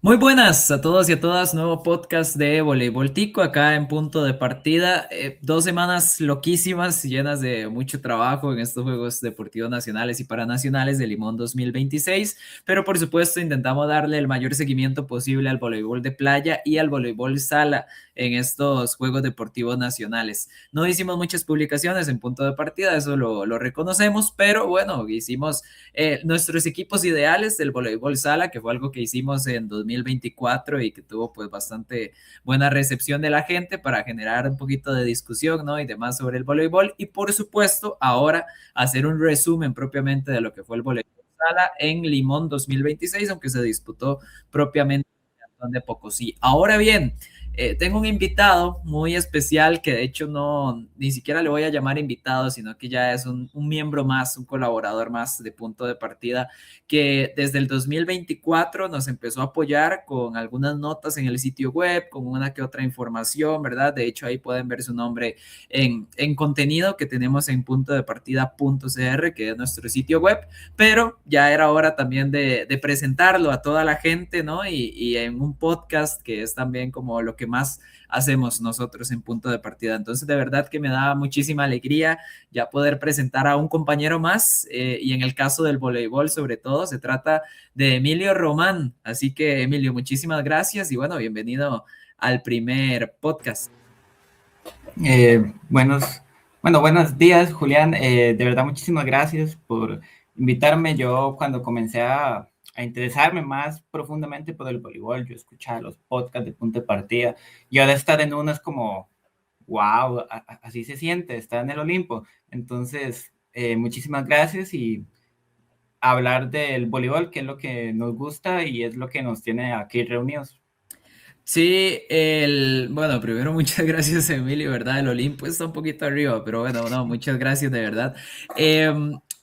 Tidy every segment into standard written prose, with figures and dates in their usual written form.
Muy buenas a todos y a todas, nuevo podcast de Voleibol Tico, acá en punto de partida. 2 semanas loquísimas, llenas de mucho trabajo en estos Juegos Deportivos Nacionales y Paranacionales de Limón 2026, pero por supuesto intentamos darle el mayor seguimiento posible al voleibol de playa y al voleibol sala en estos Juegos Deportivos Nacionales. No hicimos muchas publicaciones en punto de partida, eso lo reconocemos, pero bueno, hicimos nuestros equipos ideales del voleibol sala, que fue algo que hicimos en 2024 y que tuvo pues bastante buena recepción de la gente para generar un poquito de discusión, ¿no? Y demás sobre el voleibol. Y por supuesto, ahora hacer un resumen propiamente de lo que fue el voleibol sala en Limón 2026, aunque se disputó propiamente de Pocosí. Ahora bien, tengo un invitado muy especial que de hecho no, ni siquiera le voy a llamar invitado, sino que ya es un miembro más, un colaborador más de punto de partida, que desde el 2024 nos empezó a apoyar con algunas notas en el sitio web, con una que otra información, ¿verdad? De hecho, ahí pueden ver su nombre en contenido que tenemos en punto de partida.cr, que es nuestro sitio web, pero ya era hora también de presentarlo a toda la gente, ¿no? Y en un podcast que es también como lo que más hacemos nosotros en punto de partida. Entonces, de verdad que me da muchísima alegría ya poder presentar a un compañero más, y en el caso del voleibol sobre todo, se trata de Emilio Román. Así que, Emilio, muchísimas gracias y bueno, bienvenido al primer podcast. Buenos, buenos días, Julián. De verdad, muchísimas gracias por invitarme. Yo cuando comencé a interesarme más profundamente por el voleibol, yo escuchaba los podcasts de Punto de Partida y ahora estar en uno es como, wow, así se siente, estar en el Olimpo. Entonces, muchísimas gracias y hablar del voleibol, que es lo que nos gusta y es lo que nos tiene aquí reunidos. Sí, bueno, primero muchas gracias, Emilio, ¿verdad? El Olimpo está un poquito arriba, pero bueno, no, muchas gracias de verdad.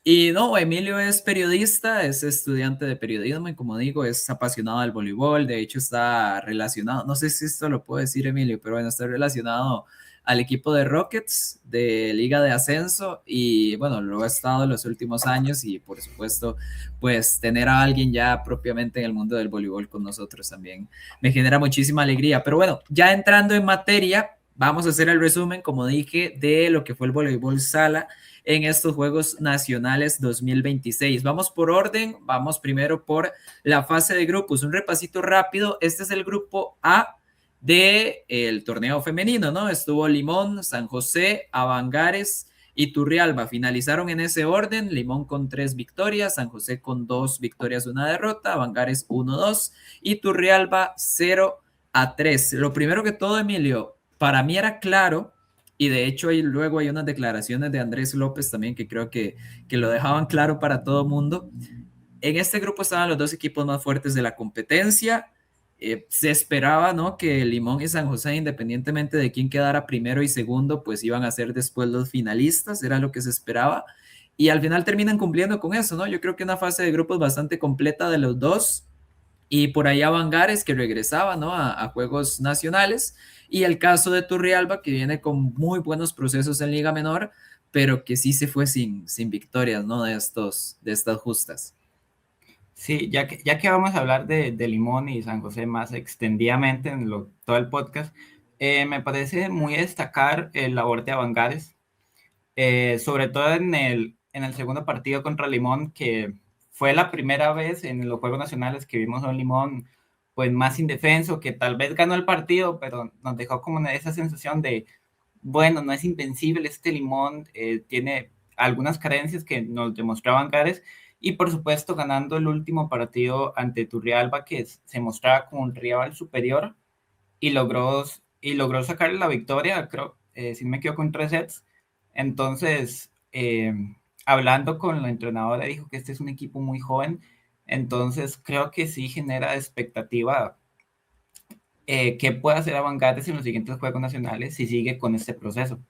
Y no, Emilio es periodista, es estudiante de periodismo y como digo, es apasionado del voleibol, de hecho está relacionado, no sé si esto lo puedo decir, Emilio, pero bueno, está relacionado al equipo de Rockets de Liga de Ascenso y bueno, lo ha estado en los últimos años y por supuesto, pues tener a alguien ya propiamente en el mundo del voleibol con nosotros también me genera muchísima alegría. Pero bueno, ya entrando en materia, vamos a hacer el resumen, como dije, de lo que fue el voleibol sala en estos Juegos Nacionales 2026. Vamos por orden, vamos primero por la fase de grupos. Un repasito rápido, este es el grupo A del torneo femenino, ¿no? Estuvo Limón, San José, Avangares y Turrialba. Finalizaron en ese orden, Limón con 3 victorias, San José con 2 victorias, una derrota, Avangares 1-2 y Turrialba 0-3. Lo primero que todo, Emilio, para mí era claro, y de hecho luego hay unas declaraciones de Andrés López también que creo que lo dejaban claro para todo mundo. En este grupo estaban los dos equipos más fuertes de la competencia. Se esperaba, ¿no?, que Limón y San José, independientemente de quién quedara primero y segundo, pues iban a ser después los finalistas, era lo que se esperaba. Y al final terminan cumpliendo con eso, ¿no? Yo creo que una fase de grupos bastante completa de los dos. Y por ahí Avangares que regresaba, ¿no?, a Juegos Nacionales. Y el caso de Turrialba que viene con muy buenos procesos en Liga Menor, pero que sí se fue sin victorias, ¿no?, de estas justas. Sí, ya que vamos a hablar de Limón y San José más extendidamente en todo el podcast, me parece muy destacar el labor de Avangares, sobre todo en el segundo partido contra Limón, que fue la primera vez en los Juegos Nacionales que vimos a un Limón pues más indefenso, que tal vez ganó el partido, pero nos dejó como esa sensación de, bueno, no es invencible este Limón, tiene algunas carencias que nos demostraba Angares, y por supuesto ganando el último partido ante Turrialba, que se mostraba como un rival superior, y logró sacar la victoria, creo, si no me equivoco, en 3 sets. Entonces, hablando con la entrenadora, dijo que este es un equipo muy joven, entonces creo que sí genera expectativa, que pueda hacer Avangares en los siguientes Juegos Nacionales si sigue con este proceso.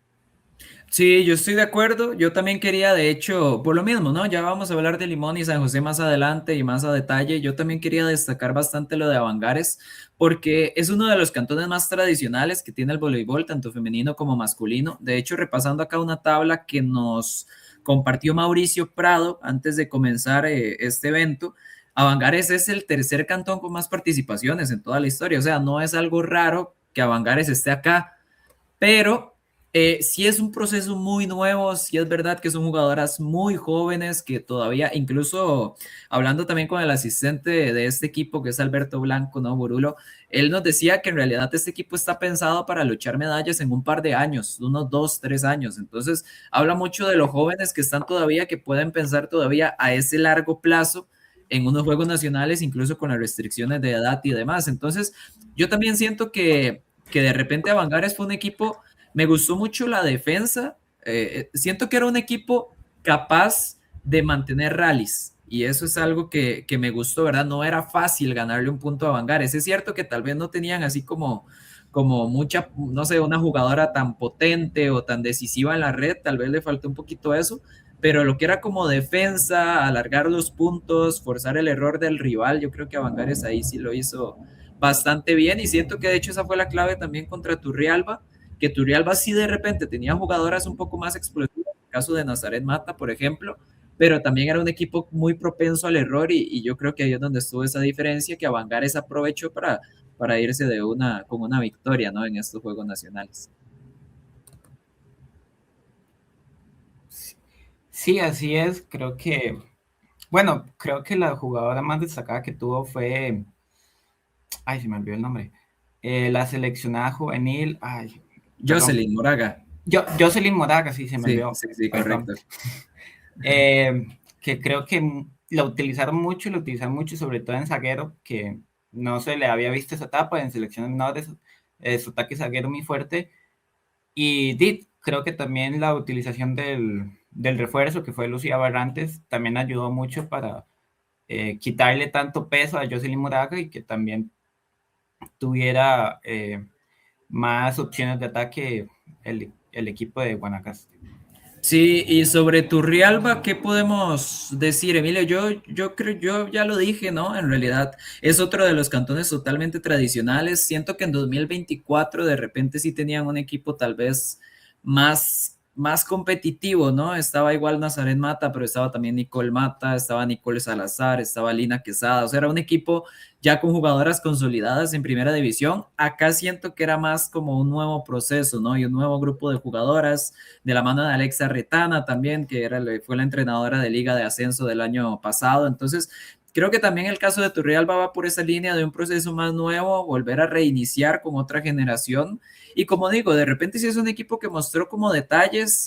Sí, yo estoy de acuerdo. Yo también quería, de hecho, por lo mismo, ¿no? Ya vamos a hablar de Limón y San José más adelante y más a detalle. Yo también quería destacar bastante lo de Avangares, porque es uno de los cantones más tradicionales que tiene el voleibol, tanto femenino como masculino. De hecho, repasando acá una tabla que nos compartió Mauricio Prado antes de comenzar este evento, Avangares es el tercer cantón con más participaciones en toda la historia, o sea, no es algo raro que Avangares esté acá, pero sí es un proceso muy nuevo, sí es verdad que son jugadoras muy jóvenes que todavía, incluso hablando también con el asistente de este equipo, que es Alberto Blanco, ¿no? Burulo, él nos decía que en realidad este equipo está pensado para luchar medallas en un par de años, unos 2, 3 años. Entonces, habla mucho de los jóvenes que están todavía, que pueden pensar todavía a ese largo plazo en unos juegos nacionales, incluso con las restricciones de edad y demás. Entonces, yo también siento que de repente Avangares fue un equipo, me gustó mucho la defensa, siento que era un equipo capaz de mantener rallies y eso es algo que me gustó, ¿verdad? No era fácil ganarle un punto a Avangares, es cierto que tal vez no tenían así como mucha, no sé, una jugadora tan potente o tan decisiva en la red, tal vez le faltó un poquito eso, pero lo que era como defensa, alargar los puntos, forzar el error del rival, yo creo que Avangares ahí sí lo hizo bastante bien y siento que de hecho esa fue la clave también contra Turrialba, que Turrialba sí de repente tenía jugadoras un poco más explosivas, en el caso de Nazaret Mata, por ejemplo, pero también era un equipo muy propenso al error y yo creo que ahí es donde estuvo esa diferencia que Avangares aprovechó para irse con una victoria, ¿no? En estos Juegos Nacionales. Sí, así es. Creo que, bueno, creo que la jugadora más destacada que tuvo fue, ay, se me olvidó el nombre, la seleccionada juvenil, ay, perdón, Jocelyn Moraga. Jocelyn Moraga, sí, se me Sí, olvidó, sí, sí, perdón. correcto. Que creo que la utilizaron mucho, sobre todo en zaguero, que no se le había visto esa etapa en selecciones menores, su ataque zaguero muy fuerte. Y creo que también la utilización del refuerzo, que fue Lucía Barrantes, también ayudó mucho para quitarle tanto peso a Jocelyn Moraga y que también tuviera más opciones de ataque el equipo de Guanacaste. Sí, y sobre Turrialba, ¿qué podemos decir, Emilio? Yo creo, yo ya lo dije, ¿no? En realidad es otro de los cantones totalmente tradicionales. Siento que en 2024 de repente sí tenían un equipo tal vez más competitivo, ¿no? Estaba igual Nazaret Mata, pero estaba también Nicole Mata, estaba Nicole Salazar, estaba Lina Quesada. O sea, era un equipo ya con jugadoras consolidadas en primera división. Acá siento que era más como un nuevo proceso, ¿no? Y un nuevo grupo de jugadoras de la mano de Alexa Retana también, que fue la entrenadora de Liga de Ascenso del año pasado. Entonces, creo que también el caso de Turrialba va por esa línea de un proceso más nuevo, volver a reiniciar con otra generación. Y como digo, de repente sí es un equipo que mostró como detalles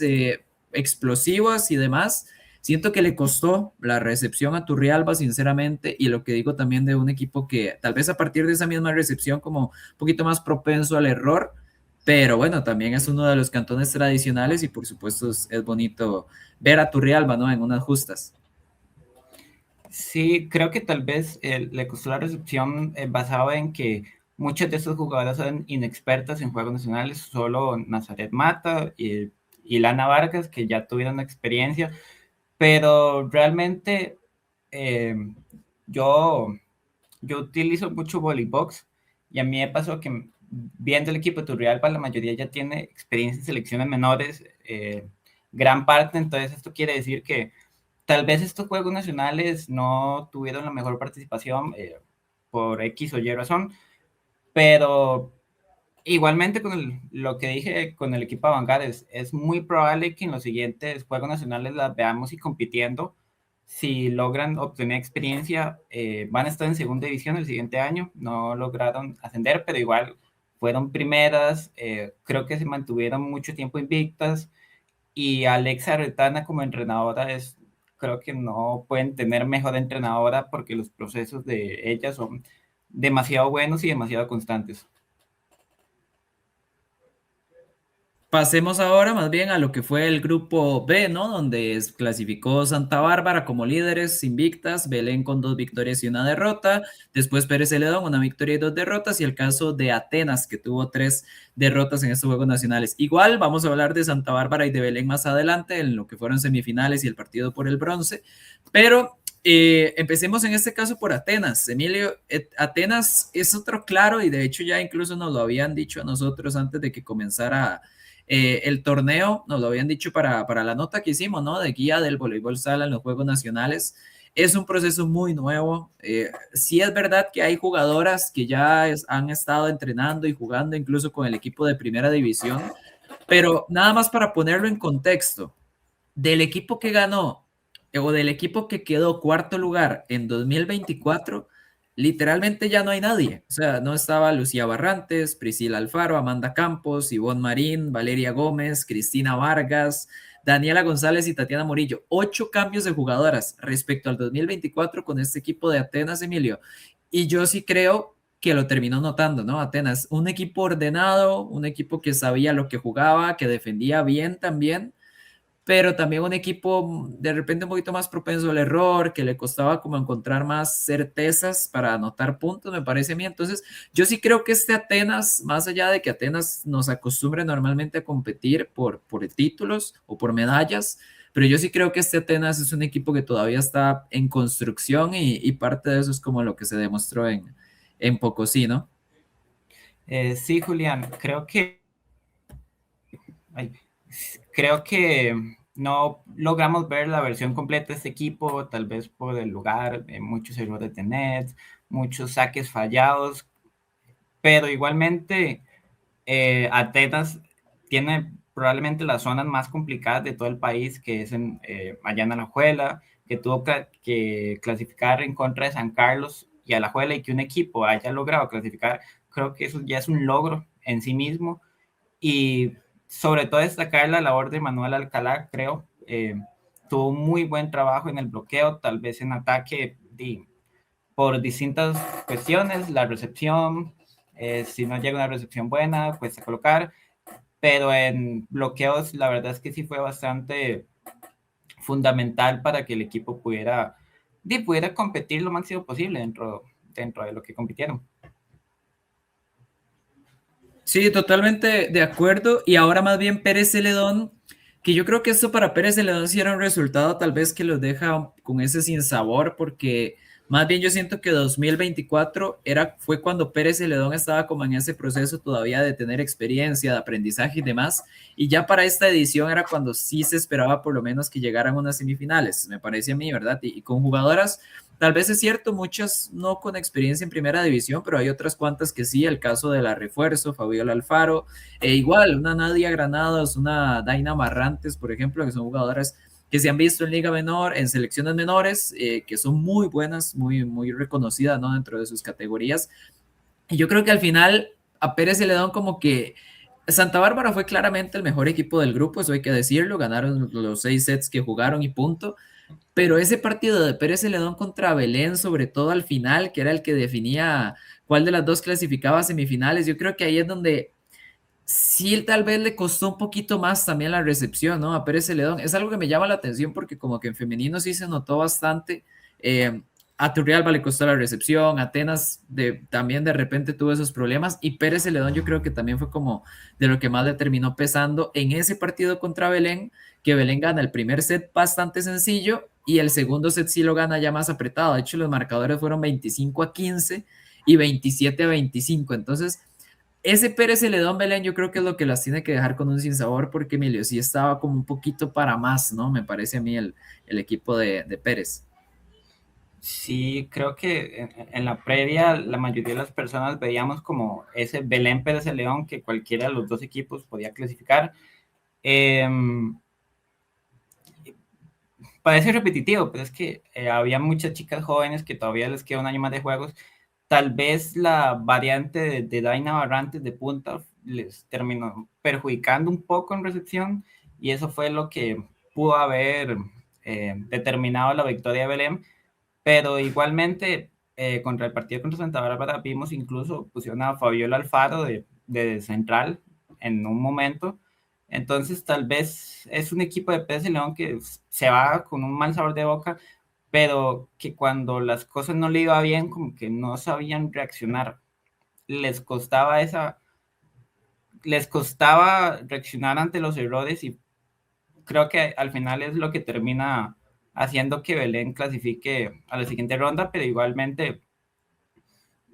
explosivos y demás. Siento que le costó la recepción a Turrialba, sinceramente, y lo que digo también de un equipo que tal vez a partir de esa misma recepción como un poquito más propenso al error, pero bueno, también es uno de los cantones tradicionales y por supuesto es bonito ver a Turrialba, ¿no? En unas justas. Sí, creo que tal vez le costó la recepción basado en que muchas de estas jugadoras son inexpertas en juegos nacionales, solo Nazaret Mata y Lana Vargas, que ya tuvieron experiencia, pero realmente eh, yo, yo utilizo mucho Volleybox y a mí me pasó que viendo el equipo de Turrialba, la mayoría ya tiene experiencia en selecciones menores, gran parte, entonces esto quiere decir que tal vez estos juegos nacionales no tuvieron la mejor participación por X o Y razón, pero igualmente con lo que dije con el equipo Vanguard es muy probable que en los siguientes juegos nacionales las veamos y compitiendo. Si logran obtener experiencia, van a estar en segunda división el siguiente año. No lograron ascender, pero igual fueron primeras. Creo que se mantuvieron mucho tiempo invictas y Alexa Retana como entrenadora creo que no pueden tener mejor entrenadora porque los procesos de ella son demasiado buenos y demasiado constantes. Pasemos ahora más bien a lo que fue el grupo B, ¿no? Donde clasificó Santa Bárbara como líderes invictas, Belén con 2 victorias y una derrota, después Pérez Celedón, una victoria y 2 derrotas, y el caso de Atenas, que tuvo 3 derrotas en estos Juegos Nacionales. Igual vamos a hablar de Santa Bárbara y de Belén más adelante, en lo que fueron semifinales y el partido por el bronce, pero empecemos en este caso por Atenas. Emilio, Atenas es otro claro, y de hecho ya incluso nos lo habían dicho a nosotros antes de que comenzara el torneo, nos lo habían dicho para la nota que hicimos, ¿no? De guía del voleibol sala en los Juegos Nacionales. es un proceso muy nuevo. Sí es verdad que hay jugadoras que ya han estado entrenando y jugando incluso con el equipo de primera división, pero nada más para ponerlo en contexto, del equipo que ganó o del equipo que quedó cuarto lugar en 2024, literalmente ya no hay nadie. O sea, no estaba Lucía Barrantes, Priscila Alfaro, Amanda Campos, Ivonne Marín, Valeria Gómez, Cristina Vargas, Daniela González y Tatiana Morillo. 8 cambios de jugadoras respecto al 2024 con este equipo de Atenas, Emilio. Y yo sí creo que lo terminó notando, ¿no? Atenas, un equipo ordenado, un equipo que sabía lo que jugaba, que defendía bien también, pero también un equipo de repente un poquito más propenso al error, que le costaba como encontrar más certezas para anotar puntos, me parece a mí. Entonces, yo sí creo que este Atenas, más allá de que Atenas nos acostumbre normalmente a competir por títulos o por medallas, pero yo sí creo que este Atenas es un equipo que todavía está en construcción y parte de eso es como lo que se demostró en Pocosí, ¿no? Sí, Julián, ay, creo que no logramos ver la versión completa de este equipo, tal vez por el lugar, muchos errores de net, muchos saques fallados, pero igualmente Atenas tiene probablemente las zonas más complicadas de todo el país, que es allá en Alajuela, que tuvo que clasificar en contra de San Carlos y Alajuela, y que un equipo haya logrado clasificar, creo que eso ya es un logro en sí mismo. Y sobre todo destacar la labor de Manuel Alcalá, creo. Tuvo muy buen trabajo en el bloqueo, tal vez en ataque, por distintas cuestiones, la recepción, si no llega una recepción buena, pues a colocar, pero en bloqueos la verdad es que sí fue bastante fundamental para que el equipo pudiera competir lo máximo posible dentro de lo que compitieron. Sí, totalmente de acuerdo. Y ahora más bien Pérez Celedón, que yo creo que esto para Pérez Celedón sí era un resultado tal vez que los deja con ese sinsabor, porque más bien yo siento que 2024 fue cuando Pérez Celedón estaba como en ese proceso todavía de tener experiencia, de aprendizaje y demás. Y ya para esta edición era cuando sí se esperaba por lo menos que llegaran a unas semifinales, me parece a mí, ¿verdad? Y con jugadoras. Tal vez es cierto, muchas no con experiencia en primera división, pero hay otras cuantas que sí, el caso de la refuerzo, Fabiola Alfaro, e igual una Nadia Granados, una Daina Marrantes, por ejemplo, que son jugadoras que se han visto en Liga Menor, en selecciones menores, que son muy buenas, muy, muy reconocidas, ¿no? Dentro de sus categorías. Y yo creo que al final a Pérez Celedón como que Santa Bárbara fue claramente el mejor equipo del grupo, eso hay que decirlo, ganaron los 6 sets que jugaron y punto. Pero ese partido de Pérez Celedón contra Belén, sobre todo al final, que era el que definía cuál de las dos clasificaba a semifinales, yo creo que ahí es donde sí tal vez le costó un poquito más también la recepción, ¿no? A Pérez Celedón. Es algo que me llama la atención porque como que en femenino sí se notó bastante. Eh, a Turrialba le costó la recepción, Atenas también de repente tuvo esos problemas y Pérez Celedón yo creo que también fue como de lo que más le terminó pesando en ese partido contra Belén, que Belén gana el primer set bastante sencillo y el segundo set sí lo gana ya más apretado. De hecho, los marcadores fueron 25-15 y 27-25. Entonces, ese Pérez Celedón Belén, yo creo que es lo que las tiene que dejar con un sinsabor, porque Emilio sí estaba como un poquito para más, ¿no? Me parece a mí el equipo de Pérez. Sí, creo que en la previa la mayoría de las personas veíamos como ese Belén Pérez de León que cualquiera de los dos equipos podía clasificar. Eh, Parece repetitivo, pero es que había muchas chicas jóvenes que todavía les queda un año más de juegos. Tal vez la variante de Daina Barrantes de punta les terminó perjudicando un poco en recepción y eso fue lo que pudo haber determinado la victoria de Belén, pero igualmente contra el partido contra Santa Bárbara vimos incluso pusieron a Fabiola Alfaro de central en un momento. Entonces tal vez es un equipo de PS León que se va con un mal sabor de boca, pero que cuando las cosas no le iba bien como que no sabían reaccionar. Les costaba les costaba reaccionar ante los errores y creo que al final es lo que termina haciendo que Belén clasifique a la siguiente ronda, pero igualmente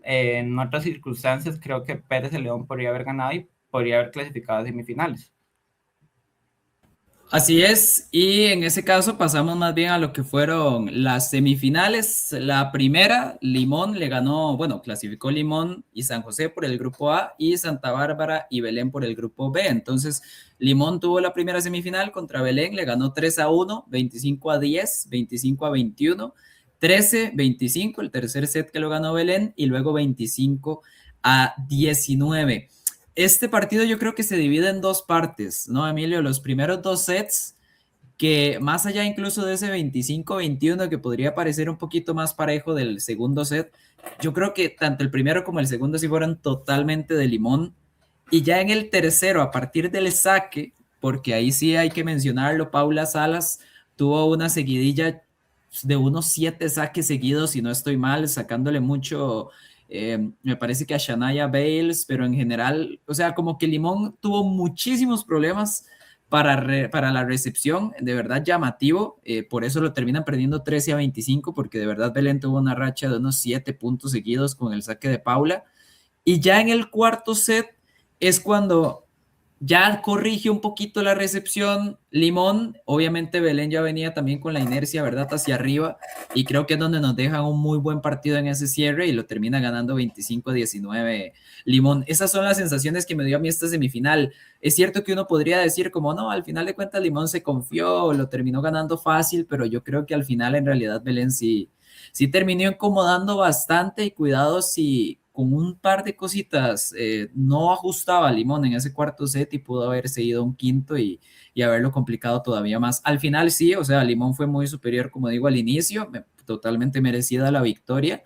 en otras circunstancias creo que Pérez de León podría haber ganado y podría haber clasificado a semifinales. Así es, y en ese caso pasamos más bien a lo que fueron las semifinales. La primera, Limón le ganó, bueno, clasificó Limón y San José por el grupo A y Santa Bárbara y Belén por el grupo B. Entonces, Limón tuvo la primera semifinal contra Belén, le ganó 3-1, 25-10, 25-21, 13-25, el tercer set que lo ganó Belén y luego 25-19. Este partido yo creo que se divide en dos partes, ¿no, Emilio? Los primeros dos sets, que más allá incluso de ese 25-21 que podría parecer un poquito más parejo del segundo set, yo creo que tanto el primero como el segundo sí fueron totalmente de Limón. Y ya en el tercero, a partir del saque, porque ahí sí hay que mencionarlo, Paula Salas tuvo una seguidilla de unos 7 saques seguidos, si no estoy mal, sacándole mucho, me parece que a Shania Bales, pero en general, o sea, como que Limón tuvo muchísimos problemas para la recepción, de verdad llamativo, por eso lo terminan perdiendo 13-25, porque de verdad Belén tuvo una racha de unos 7 puntos seguidos con el saque de Paula. Y ya en el cuarto set es cuando ya corrige un poquito la recepción Limón. Obviamente Belén ya venía también con la inercia, ¿verdad? Hacia arriba. Y creo que es donde nos dejan un muy buen partido en ese cierre y lo termina ganando 25-19 Limón. Esas son las sensaciones que me dio a mí esta semifinal. Es cierto que uno podría decir como no, al final de cuentas Limón se confió, lo terminó ganando fácil, pero yo creo que al final en realidad Belén sí terminó incomodando bastante y cuidado si con un par de cositas no ajustaba Limón en ese cuarto set y pudo haberse ido a un quinto y haberlo complicado todavía más. Al final sí, o sea, Limón fue muy superior, como digo, al inicio, totalmente merecida la victoria,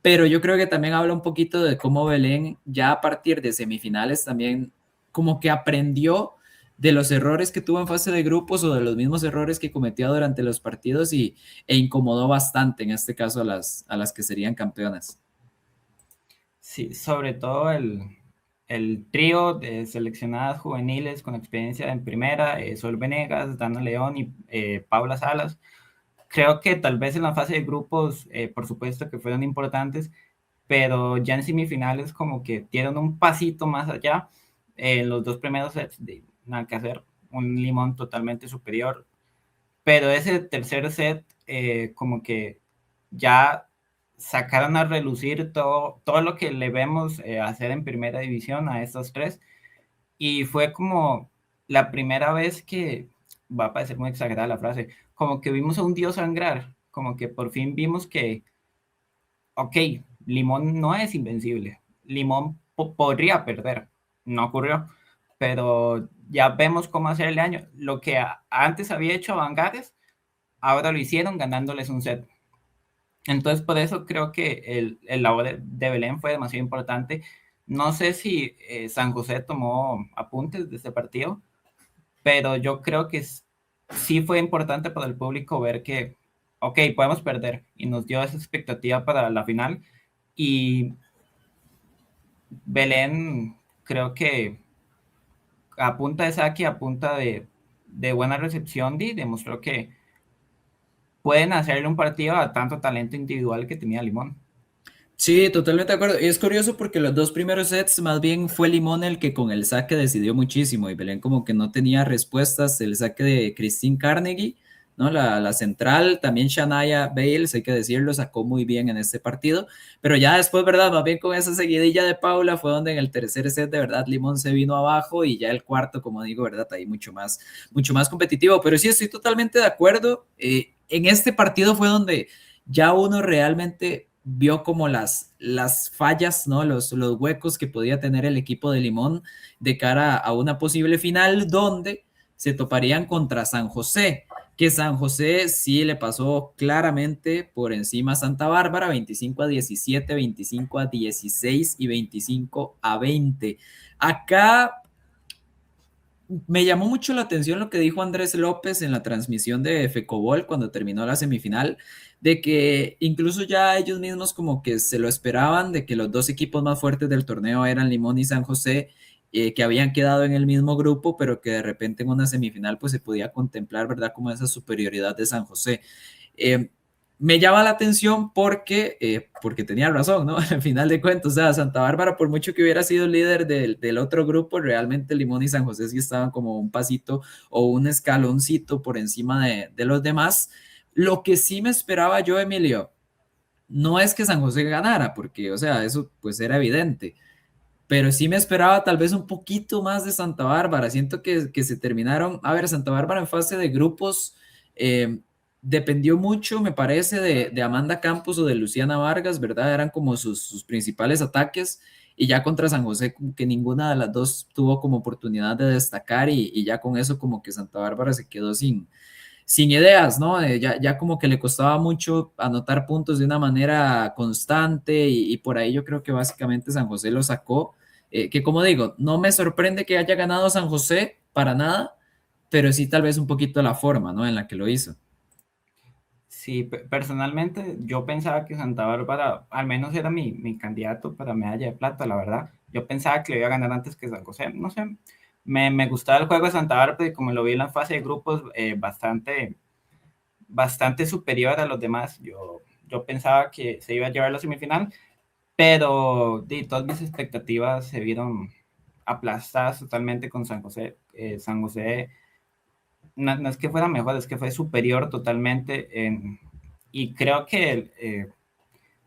pero yo creo que también habla un poquito de cómo Belén ya a partir de semifinales también como que aprendió de los errores que tuvo en fase de grupos o de los mismos errores que cometía durante los partidos e incomodó bastante en este caso a las que serían campeonas. Sí, sobre todo el trío de seleccionadas juveniles con experiencia en primera, Sol Venegas, Dana León y Paula Salas. Creo que tal vez en la fase de grupos, por supuesto que fueron importantes, pero ya en semifinales como que dieron un pasito más allá. En los dos primeros sets, nada que hacer, un Limón totalmente superior, pero ese tercer set como que ya sacaron a relucir todo lo que le vemos hacer en primera división a estos tres, y fue como la primera vez que, va a parecer muy exagerada la frase, como que vimos a un dios sangrar, como que por fin vimos que, ok, Limón no es invencible, Limón podría perder, no ocurrió, pero ya vemos cómo hacerle daño. Lo que antes había hecho Vangares, ahora lo hicieron ganándoles un set. Entonces, por eso creo que el labor de Belén fue demasiado importante. No sé si San José tomó apuntes de este partido, pero yo creo que sí fue importante para el público ver que, ok, podemos perder, y nos dio esa expectativa para la final. Y Belén, creo que a punta de saque, a punta de buena recepción, demostró que pueden hacerle un partido a tanto talento individual que tenía Limón. Sí, totalmente de acuerdo. Y es curioso porque los dos primeros sets más bien fue Limón el que con el saque decidió muchísimo y Belén como que no tenía respuestas. El saque de Christine Carnegie, ¿no? La central, también Shania Bales, hay que decirlo, sacó muy bien en este partido. Pero ya después, ¿verdad? Más bien con esa seguidilla de Paula fue donde en el tercer set de verdad Limón se vino abajo y ya el cuarto, como digo, ¿verdad? Ahí mucho más competitivo. Pero sí, estoy totalmente de acuerdo. En este partido fue donde ya uno realmente vio como las fallas, ¿no? Los huecos que podía tener el equipo de Limón de cara a una posible final donde se toparían contra San José, que San José sí le pasó claramente por encima a Santa Bárbara, 25-17, 25-16 y 25-20. Acá me llamó mucho la atención lo que dijo Andrés López en la transmisión de Fecobol cuando terminó la semifinal, de que incluso ya ellos mismos como que se lo esperaban, de que los dos equipos más fuertes del torneo eran Limón y San José, que habían quedado en el mismo grupo, pero que de repente en una semifinal pues se podía contemplar, ¿verdad? Como esa superioridad de San José. Eh, me llama la atención porque tenía razón, ¿no? Al final de cuentas, o sea, Santa Bárbara, por mucho que hubiera sido líder del otro grupo, realmente Limón y San José sí estaban como un pasito o un escaloncito por encima de los demás. Lo que sí me esperaba yo, Emilio, no es que San José ganara, porque, o sea, eso pues era evidente, pero sí me esperaba tal vez un poquito más de Santa Bárbara. Siento que se terminaron, a ver, Santa Bárbara en fase de grupos eh, dependió mucho, me parece, de Amanda Campos o de Luciana Vargas, ¿verdad? Eran como sus principales ataques. Y ya contra San José, como que ninguna de las dos tuvo como oportunidad de destacar y ya con eso como que Santa Bárbara se quedó sin ideas, ¿no? Ya como que le costaba mucho anotar puntos de una manera constante y por ahí yo creo que básicamente San José lo sacó, que como digo, no me sorprende que haya ganado San José para nada, pero sí tal vez un poquito la forma, ¿no? En la que lo hizo. Sí, personalmente yo pensaba que Santa Bárbara al menos era mi candidato para medalla de plata, la verdad. Yo pensaba que le iba a ganar antes que San José. No sé, me gustaba el juego de Santa Bárbara y como lo vi en la fase de grupos, bastante superior a los demás. Yo pensaba que se iba a llevar la semifinal, pero todas mis expectativas se vieron aplastadas totalmente con San José. San José no es que fuera mejor, es que fue superior totalmente. Y creo que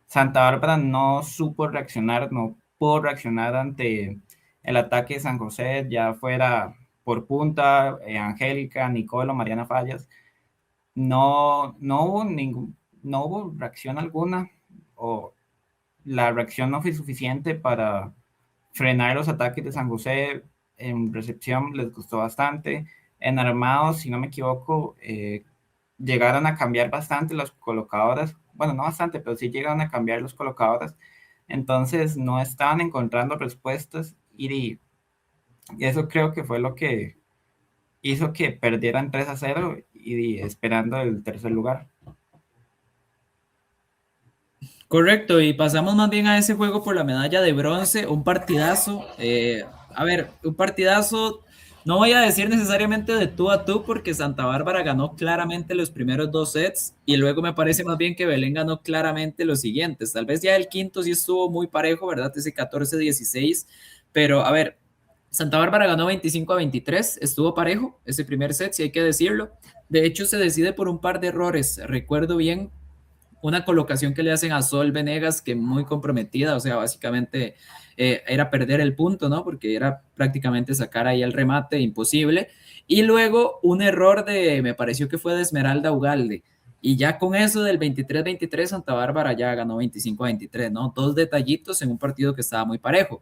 Santa Bárbara no supo reaccionar, no pudo reaccionar ante el ataque de San José, ya fuera por punta, Angélica, Nicolo, Mariana Fallas. No hubo reacción alguna, o la reacción no fue suficiente para frenar los ataques de San José. En recepción les gustó bastante. En armados, si no me equivoco, llegaron a cambiar bastante las colocadoras. Bueno, no bastante, pero sí llegaron a cambiar los colocadoras. Entonces no estaban encontrando respuestas y eso creo que fue lo que hizo que perdieran 3-0 y esperando el tercer lugar. Correcto, y pasamos más bien a ese juego por la medalla de bronce, un partidazo. A ver, un partidazo, no voy a decir necesariamente de tú a tú, porque Santa Bárbara ganó claramente los primeros dos sets y luego me parece más bien que Belén ganó claramente los siguientes. Tal vez ya el quinto sí estuvo muy parejo, ¿verdad? Ese 14-16, pero a ver, Santa Bárbara ganó 25-23, estuvo parejo ese primer set, si hay que decirlo. De hecho, se decide por un par de errores. Recuerdo bien una colocación que le hacen a Sol Venegas que muy comprometida, o sea, básicamente era perder el punto, ¿no? Porque era prácticamente sacar ahí el remate imposible. Y luego un error me pareció que fue de Esmeralda Ugalde. Y ya con eso del 23-23, Santa Bárbara ya ganó 25-23, ¿no? Dos detallitos en un partido que estaba muy parejo.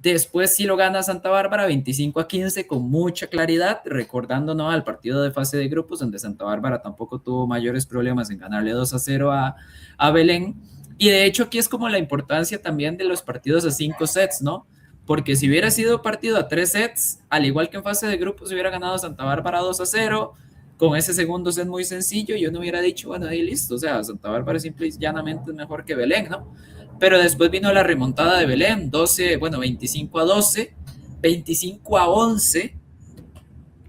Después sí lo gana Santa Bárbara 25-15 con mucha claridad, recordándonos al partido de fase de grupos donde Santa Bárbara tampoco tuvo mayores problemas en ganarle 2-0 a Belén. Y de hecho aquí es como la importancia también de los partidos a 5 sets, ¿no? Porque si hubiera sido partido a 3 sets, al igual que en fase de grupos hubiera ganado Santa Bárbara 2-0, con ese segundo set muy sencillo, yo no hubiera dicho, bueno, ahí listo, o sea, Santa Bárbara simple y llanamente es mejor que Belén, ¿no? Pero después vino la remontada de Belén, 12, bueno, 25-12, 25-11,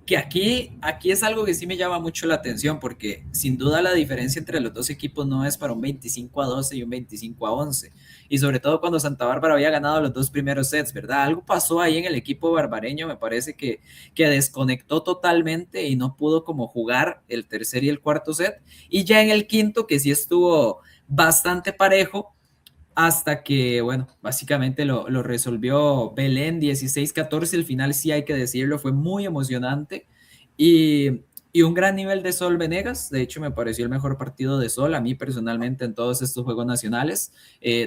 que aquí es algo que sí me llama mucho la atención, porque sin duda la diferencia entre los dos equipos no es para un 25-12 y un 25-11, y sobre todo cuando Santa Bárbara había ganado los dos primeros sets, ¿verdad? Algo pasó ahí en el equipo barbareño, me parece que desconectó totalmente y no pudo como jugar el tercer y el cuarto set, y ya en el quinto, que sí estuvo bastante parejo, hasta que, bueno, básicamente lo resolvió Belén 16-14, el final sí hay que decirlo, fue muy emocionante y un gran nivel de Sol Venegas, de hecho me pareció el mejor partido de Sol a mí personalmente en todos estos Juegos Nacionales.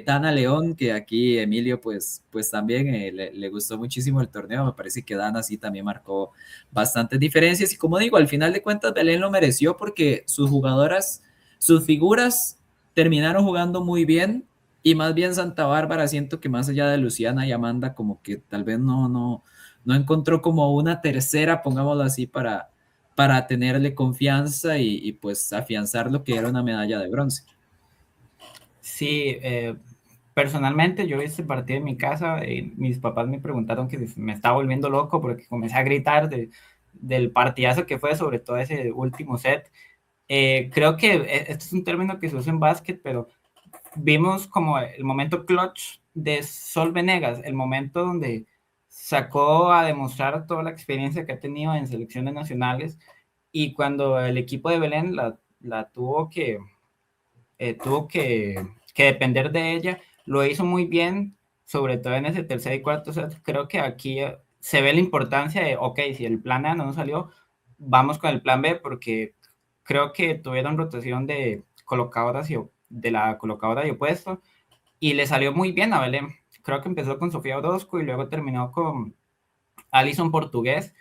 Dana León, que aquí Emilio pues también le gustó muchísimo el torneo, me parece que Dana sí también marcó bastantes diferencias y como digo, al final de cuentas Belén lo mereció porque sus jugadoras, sus figuras terminaron jugando muy bien y más bien Santa Bárbara, siento que más allá de Luciana y Amanda, como que tal vez no encontró como una tercera, pongámoslo así, para tenerle confianza y pues afianzar lo que era una medalla de bronce. Sí, personalmente yo vi este partido en mi casa y mis papás me preguntaron que si me estaba volviendo loco porque comencé a gritar del partidazo que fue, sobre todo ese último set. Creo que este es un término que se usa en básquet, pero vimos como el momento clutch de Sol Venegas, el momento donde sacó a demostrar toda la experiencia que ha tenido en selecciones nacionales, y cuando el equipo de Belén la tuvo que depender de ella, lo hizo muy bien, sobre todo en ese tercer y cuarto set. Creo que aquí se ve la importancia de, ok, si el plan A no nos salió, vamos con el plan B, porque creo que tuvieron rotación de colocadoras de la colocadora de opuesto, y le salió muy bien a Belén. Creo que empezó con Sofía Orozco y luego terminó con Alison Portugués,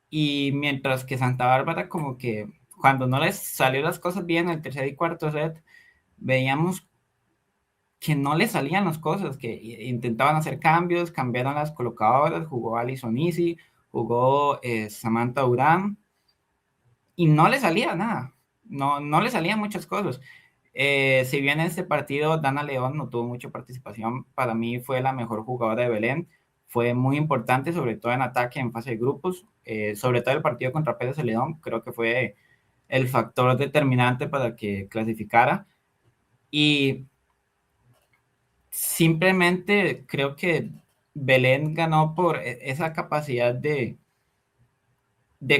y mientras que Santa Bárbara como que cuando no les salió las cosas bien en el tercer y cuarto set, veíamos que no le salían las cosas, que intentaban hacer cambios, cambiaron las colocadoras, jugó Alison Easy, jugó Samantha Urán, y no le salía nada, no le salían muchas cosas. Si bien en este partido Dana León no tuvo mucha participación, para mí fue la mejor jugadora de Belén, fue muy importante, sobre todo en ataque, en fase de grupos, sobre todo el partido contra Pérez Celedón, creo que fue el factor determinante para que clasificara, y simplemente creo que Belén ganó por esa capacidad de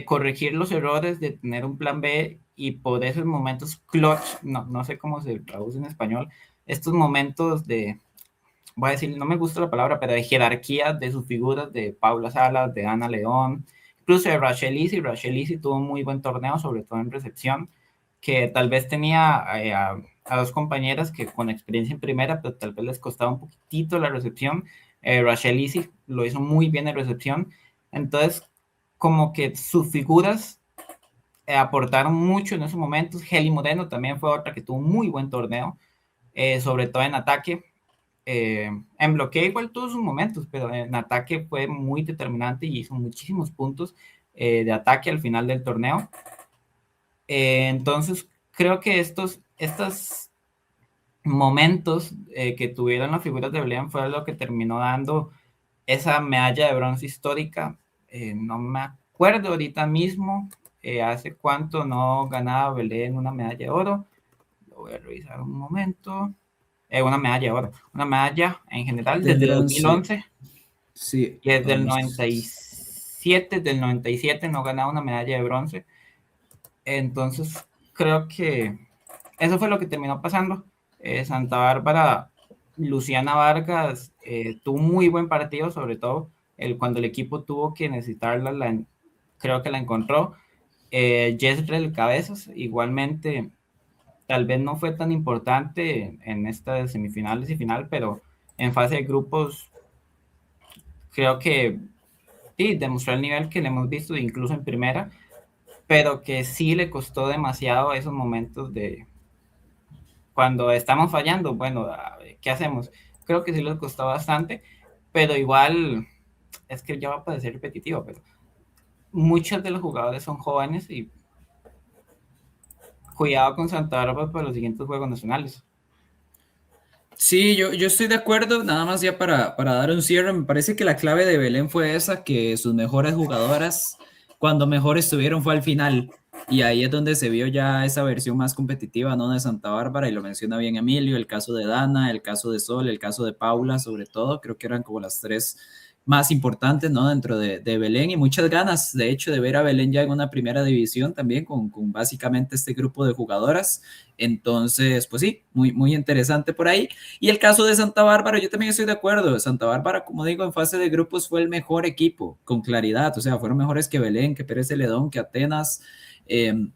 corregir los errores, de tener un plan B, y por esos momentos clutch, no sé cómo se traduce en español, estos momentos de, voy a decir, no me gusta la palabra, pero de jerarquía de sus figuras, de Paula Salas, de Ana León, incluso de Rachel Easy. Rachel Easy tuvo un muy buen torneo, sobre todo en recepción, que tal vez tenía a dos compañeras que con experiencia en primera, pero tal vez les costaba un poquitito la recepción. Rachel Easy lo hizo muy bien en recepción. Entonces, como que sus figuras aportaron mucho en esos momentos. Heli Moreno también fue otra que tuvo un muy buen torneo, sobre todo en ataque. En bloqueo igual tuvo sus momentos, pero en ataque fue muy determinante y hizo muchísimos puntos de ataque al final del torneo. Entonces, creo que estos momentos que tuvieron las figuras de Belén fue lo que terminó dando esa medalla de bronce histórica. No me acuerdo ahorita mismo hace cuánto no ganaba Belén una medalla de oro. Lo voy a revisar un momento. Una medalla de oro, una medalla en general De desde bronce. 2011, Sí, y desde el vamos. 97, del 97 no ganaba una medalla de bronce. Entonces, creo que eso fue lo que terminó pasando. Santa Bárbara, Luciana Vargas tuvo un muy buen partido, sobre todo cuando el equipo tuvo que necesitarla, creo que la encontró. Jezreel Cabezas, igualmente, tal vez no fue tan importante en estas semifinales y final, pero en fase de grupos creo que sí, demostró el nivel que le hemos visto incluso en primera, pero que sí le costó demasiado esos momentos de cuando estamos fallando, bueno, ¿qué hacemos? Creo que sí les costó bastante, pero igual es que ya va a parecer repetitivo, pero muchos de los jugadores son jóvenes, y cuidado con Santa Bárbara para los siguientes Juegos Nacionales. Sí, yo estoy de acuerdo, nada más ya para dar un cierre, me parece que la clave de Belén fue esa, que sus mejores jugadoras, cuando mejor estuvieron fue al final, y ahí es donde se vio ya esa versión más competitiva, ¿no? De Santa Bárbara, y lo menciona bien Emilio, el caso de Dana, el caso de Sol, el caso de Paula, sobre todo, creo que eran como las tres más importantes, ¿no? Dentro de Belén, y muchas ganas, de hecho, de ver a Belén ya en una primera división también, con básicamente este grupo de jugadoras. Entonces, pues sí, muy interesante por ahí. Y el caso de Santa Bárbara, yo también estoy de acuerdo. Santa Bárbara, como digo, en fase de grupos fue el mejor equipo, con claridad. O sea, fueron mejores que Belén, que Pérez Celedón, que Atenas. Eh,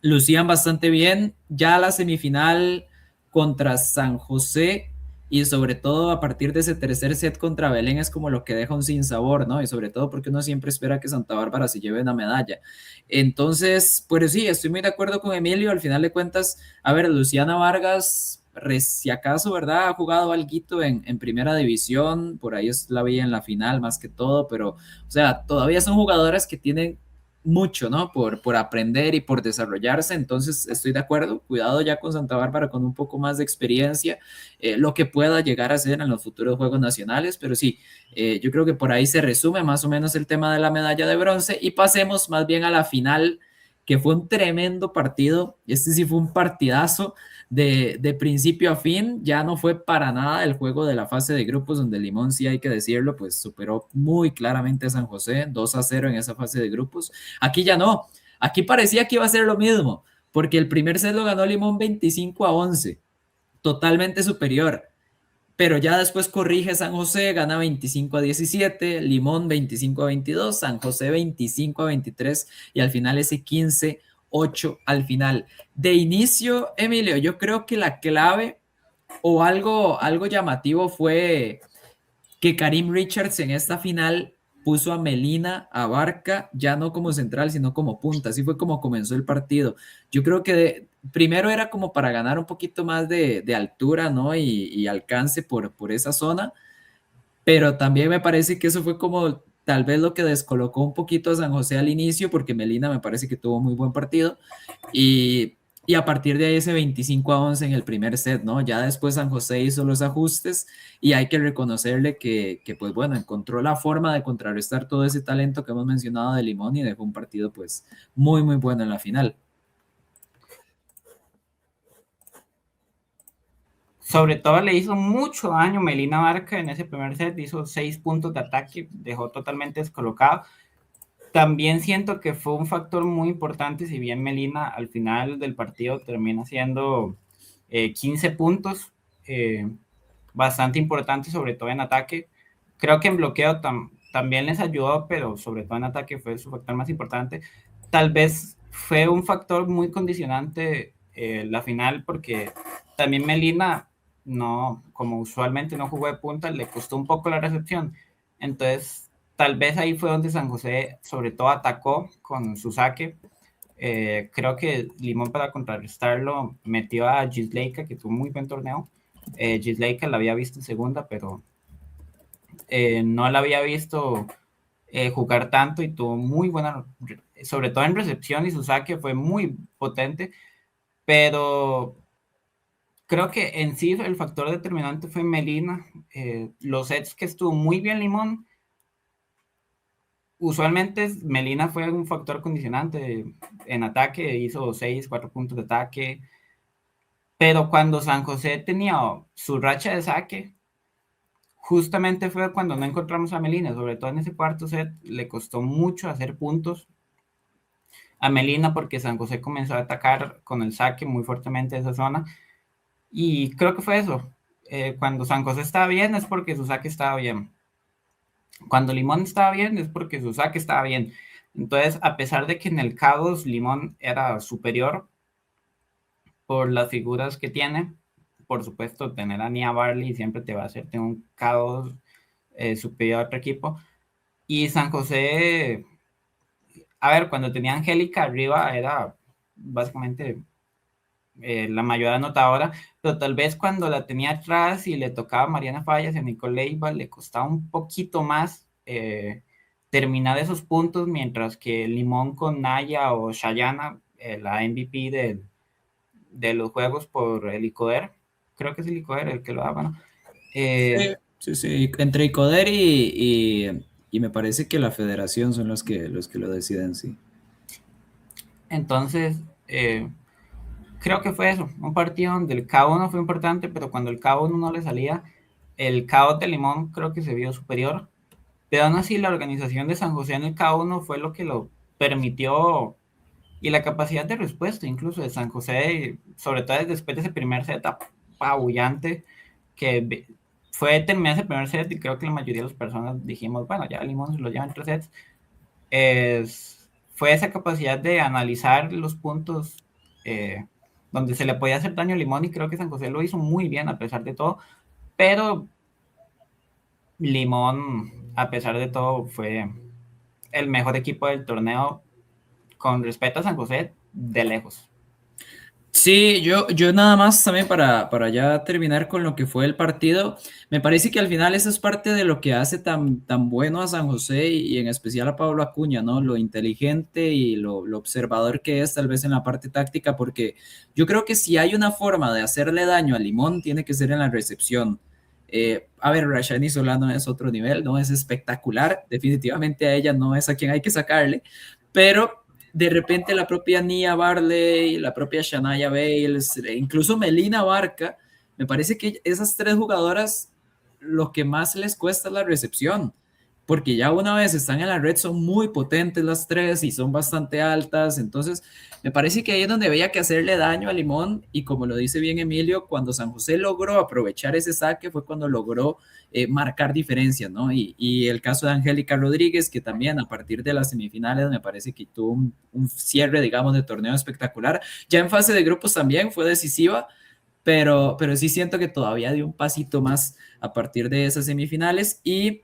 Lucían bastante bien. Ya la semifinal contra San José, y sobre todo a partir de ese tercer set contra Belén, es como lo que deja un sinsabor, ¿no? Y sobre todo porque uno siempre espera que Santa Bárbara se lleve una medalla. Entonces, pues sí, estoy muy de acuerdo con Emilio. Al final de cuentas, a ver, Luciana Vargas, si acaso, ¿verdad? Ha jugado algo en primera división, por ahí la vi en la final más que todo, pero, o sea, todavía son jugadoras que tienen mucho, ¿no? Por aprender y por desarrollarse. Entonces, estoy de acuerdo. Cuidado ya con Santa Bárbara con un poco más de experiencia, lo que pueda llegar a ser en los futuros Juegos Nacionales, pero sí, yo creo que por ahí se resume más o menos el tema de la medalla de bronce, y pasemos más bien a la final, que fue un tremendo partido. Este sí fue un partidazo de principio a fin. Ya no fue para nada el juego de la fase de grupos, donde Limón, sí hay que decirlo, pues superó muy claramente a San José, 2-0 en esa fase de grupos. Aquí ya no, aquí parecía que iba a ser lo mismo, porque el primer set lo ganó Limón 25-11, totalmente superior. Pero ya después corrige San José, gana 25-17, Limón 25-22, San José 25-23 y al final ese 15-8 al final. De inicio, Emilio, yo creo que la clave o algo llamativo fue que Karim Richards en esta final puso a Melina, a Barca, ya no como central, sino como punta. Así fue como comenzó el partido. Yo creo que primero era como para ganar un poquito más de altura, ¿no? Y alcance por esa zona, pero también me parece que eso fue como tal vez lo que descolocó un poquito a San José al inicio, porque Melina me parece que tuvo muy buen partido, y, y a partir de ahí ese 25-11 en el primer set, ¿no? Ya después San José hizo los ajustes y hay que reconocerle que, pues bueno, encontró la forma de contrarrestar todo ese talento que hemos mencionado de Limón y dejó un partido pues muy, muy bueno en la final. Sobre todo le hizo mucho daño Melina Barca en ese primer set, hizo 6 puntos de ataque, dejó totalmente descolocado. También siento que fue un factor muy importante, si bien Melina al final del partido termina haciendo 15 puntos, bastante importante, sobre todo en ataque. Creo que en bloqueo también les ayudó, pero sobre todo en ataque fue su factor más importante. Tal vez fue un factor muy condicionante la final, porque también Melina, no, como usualmente no jugó de punta, le costó un poco la recepción. Entonces, tal vez ahí fue donde San José, sobre todo, atacó con su saque. Creo que Limón, para contrarrestarlo, metió a Gisleika, que tuvo un muy buen torneo. Gisleika la había visto en segunda, pero no la había visto jugar tanto y tuvo muy buena, sobre todo en recepción, y su saque fue muy potente, pero creo que en sí el factor determinante fue Melina. Los sets que estuvo muy bien Limón, usualmente Melina fue un factor condicionante en ataque, hizo 6, 4 puntos de ataque, pero cuando San José tenía su racha de saque, justamente fue cuando no encontramos a Melina, sobre todo en ese cuarto set, le costó mucho hacer puntos a Melina, porque San José comenzó a atacar con el saque muy fuertemente esa zona, y creo que fue eso. Cuando San José estaba bien es porque su saque estaba bien. Cuando Limón estaba bien es porque su saque estaba bien. Entonces, a pesar de que en el K2 Limón era superior por las figuras que tiene, por supuesto, tener a Nia Barley siempre te va a hacerte un K2 superior a otro equipo. Y San José, a ver, cuando tenía a Angélica arriba era básicamente la mayor anotadora, pero tal vez cuando la tenía atrás y le tocaba a Mariana Fallas y a Nicole Leiva, le costaba un poquito más terminar esos puntos, mientras que Limón con Naya o Shayana, la MVP de los juegos por el ICODER, creo que es el ICODER el que lo da, bueno. Sí, sí, sí, entre Icoder y me parece que la federación son los que lo deciden, sí. Entonces, creo que fue eso, un partido donde el K1 fue importante, pero cuando el K1 no le salía, el K2 de Limón creo que se vio superior, pero aún así la organización de San José en el K1 fue lo que lo permitió, y la capacidad de respuesta incluso de San José, sobre todo después de ese primer set apabullante, que fue terminar ese primer set, y creo que la mayoría de las personas dijimos, bueno, ya Limón se lo lleva en 3 sets. Fue esa capacidad de analizar los puntos donde se le podía hacer daño a Limón, y creo que San José lo hizo muy bien a pesar de todo, pero Limón, a pesar de todo, fue el mejor equipo del torneo con respecto a San José, de lejos. Sí, yo nada más también para ya terminar con lo que fue el partido, me parece que al final eso es parte de lo que hace tan bueno a San José y en especial a Pablo Acuña, ¿no? Lo inteligente y lo observador que es tal vez en la parte táctica, porque yo creo que si hay una forma de hacerle daño a Limón, tiene que ser en la recepción. A ver, Rashani Solano es otro nivel, ¿no? Es espectacular, definitivamente a ella no es a quien hay que sacarle, pero de repente la propia Nia Barley, la propia Shania Bales, incluso Melina Barca, me parece que esas tres jugadoras lo que más les cuesta es la recepción, porque ya una vez están en la red son muy potentes las tres y son bastante altas, entonces me parece que ahí es donde había que hacerle daño a Limón y como lo dice bien Emilio, cuando San José logró aprovechar ese saque fue cuando logró marcar diferencias, ¿no? Y, el caso de Angélica Rodríguez, que también a partir de las semifinales me parece que tuvo un cierre, digamos, de torneo espectacular. Ya en fase de grupos también fue decisiva, pero sí siento que todavía dio un pasito más a partir de esas semifinales y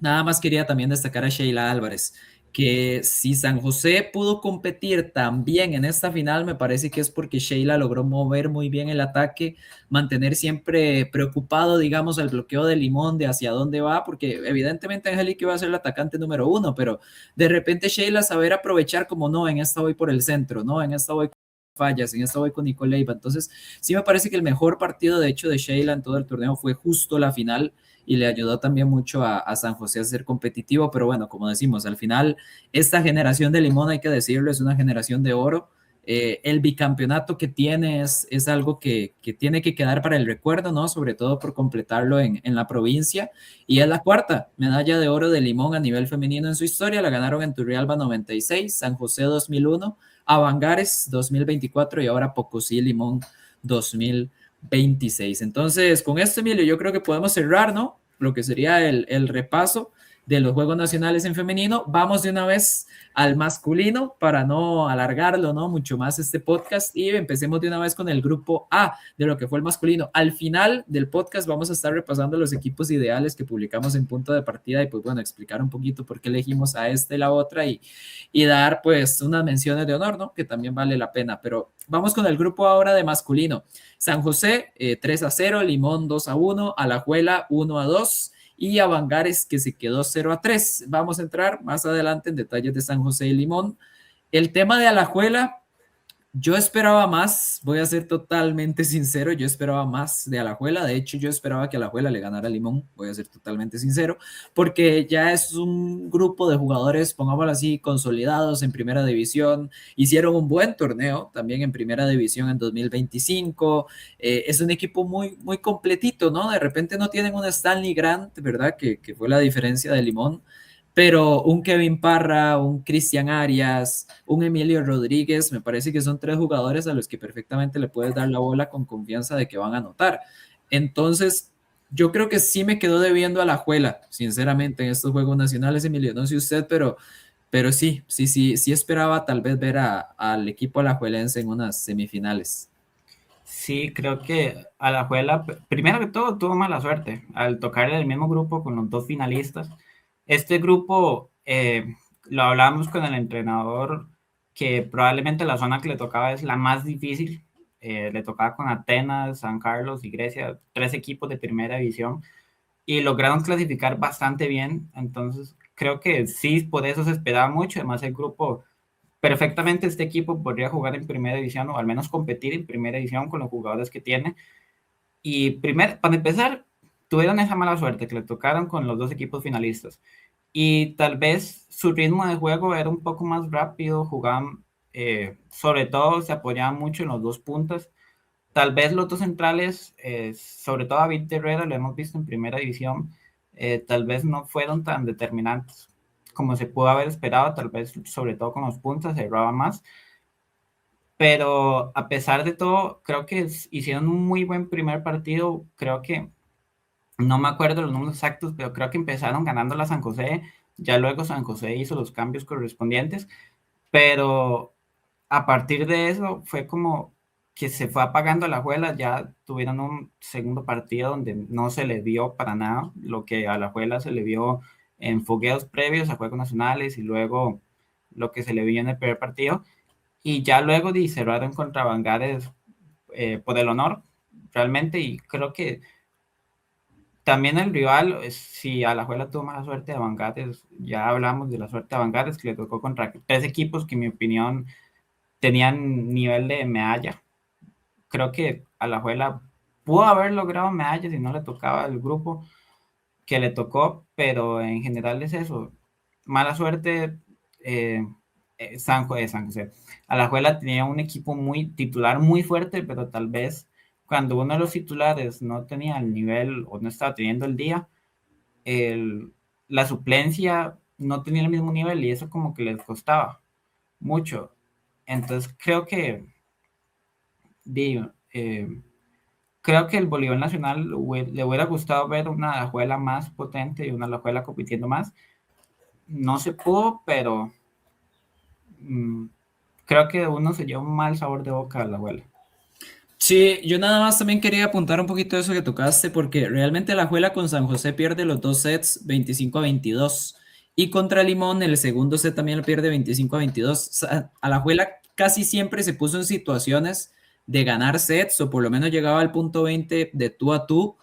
nada más quería también destacar a Sheila Álvarez, que si San José pudo competir también en esta final, me parece que es porque Sheila logró mover muy bien el ataque, mantener siempre preocupado, digamos, el bloqueo de Limón de hacia dónde va, porque evidentemente Angélica iba a ser el atacante número uno, pero de repente Sheila saber aprovechar como no, en esta voy por el centro, no, en esta voy fallas, en esta voy con Nicole Leiva. Entonces, sí me parece que el mejor partido, de hecho, de Sheila en todo el torneo fue justo la final y le ayudó también mucho a San José a ser competitivo, pero bueno, como decimos, al final esta generación de Limón, hay que decirlo, es una generación de oro. El bicampeonato que tiene es algo que, tiene que quedar para el recuerdo, ¿no? Sobre todo por completarlo en la provincia. Y es la cuarta medalla de oro de Limón a nivel femenino en su historia. La ganaron en Turrialba 96, San José 2001, Avangares 2024 y ahora Pocosí Limón 2026. Entonces, con esto, Emilio, yo creo que podemos cerrar, ¿no? Lo que sería el repaso de los Juegos Nacionales en femenino. Vamos de una vez al masculino para no alargarlo, ¿no? Mucho más este podcast y empecemos de una vez con el grupo A de lo que fue el masculino. Al final del podcast vamos a estar repasando los equipos ideales que publicamos en punto de partida y pues bueno, explicar un poquito por qué elegimos a este y la otra y dar pues unas menciones de honor, ¿no? Que también vale la pena, pero vamos con el grupo ahora de masculino. San José 3-0, Limón 2-1, Alajuela 1-2 y Avangares que se quedó 0-3. Vamos a entrar más adelante en detalles de San José y Limón. El tema de Alajuela, yo esperaba más, voy a ser totalmente sincero, yo esperaba más de Alajuela, de hecho yo esperaba que Alajuela le ganara a Limón, voy a ser totalmente sincero, porque ya es un grupo de jugadores, pongámoslo así, consolidados en primera división, hicieron un buen torneo también en primera división en 2025, es un equipo muy, muy completito, ¿no? De repente no tienen un Stanley Grant, ¿verdad? Que fue la diferencia de Limón, pero un Kevin Parra, un Cristian Arias, un Emilio Rodríguez, me parece que son tres jugadores a los que perfectamente le puedes dar la bola con confianza de que van a anotar. Entonces, yo creo que sí me quedó debiendo a la Juela, sinceramente, en estos Juegos Nacionales, Emilio, no sé usted, pero sí esperaba tal vez ver al equipo alajuelense en unas semifinales. Sí, creo que Alajuela, primero que todo, tuvo mala suerte al tocar el mismo grupo con los dos finalistas. Este grupo, lo hablábamos con el entrenador, que probablemente la zona que le tocaba es la más difícil. Le tocaba con Atenas, San Carlos y Grecia, tres equipos de primera división, y lograron clasificar bastante bien. Entonces, creo que sí, por eso se esperaba mucho. Además, el grupo perfectamente este equipo podría jugar en primera división o al menos competir en primera división con los jugadores que tiene. Y para empezar, tuvieron esa mala suerte que le tocaron con los dos equipos finalistas. Y tal vez su ritmo de juego era un poco más rápido, jugaban, sobre todo se apoyaban mucho en los dos puntas. Tal vez los dos centrales, sobre todo a David Herrera, lo hemos visto en primera división, tal vez no fueron tan determinantes como se pudo haber esperado, tal vez sobre todo con los puntas, se erraba más, pero a pesar de todo, creo que hicieron un muy buen primer partido, creo que, no me acuerdo los números exactos, pero creo que empezaron ganando la San José, ya luego San José hizo los cambios correspondientes, pero a partir de eso fue como que se fue apagando la juela, ya tuvieron un segundo partido donde no se le dio para nada lo que a la juela se le vio en fogueos previos a Juegos Nacionales y luego lo que se le vio en el primer partido. Y ya luego cerraron contra Vangares por el honor, realmente, y creo que también el rival, si a la juela tuvo mala suerte de Vangares, ya hablamos de la suerte de Vangares, que le tocó contra tres equipos que en mi opinión tenían nivel de medalla. Creo que Alajuela pudo haber logrado medallas si no le tocaba el grupo que le tocó, pero en general es eso. Mala suerte. San José. Alajuela tenía un equipo muy titular, muy fuerte, pero tal vez cuando uno de los titulares no tenía el nivel o no estaba teniendo el día, el, la suplencia no tenía el mismo nivel y eso como que les costaba mucho. Entonces di, eh, creo que el Bolívar Nacional le hubiera gustado ver una Alajuela más potente y una Alajuela compitiendo más. No se pudo, pero mm, creo que uno se lleva un mal sabor de boca a la abuela. Sí, yo nada más también quería apuntar un poquito de eso que tocaste, porque realmente la Alajuela con San José pierde los dos sets 25-22 y contra Limón el segundo set también lo pierde 25-22. O sea, Alajuela casi siempre se puso en situaciones de ganar sets o por lo menos llegaba al punto 20 de tú a tú.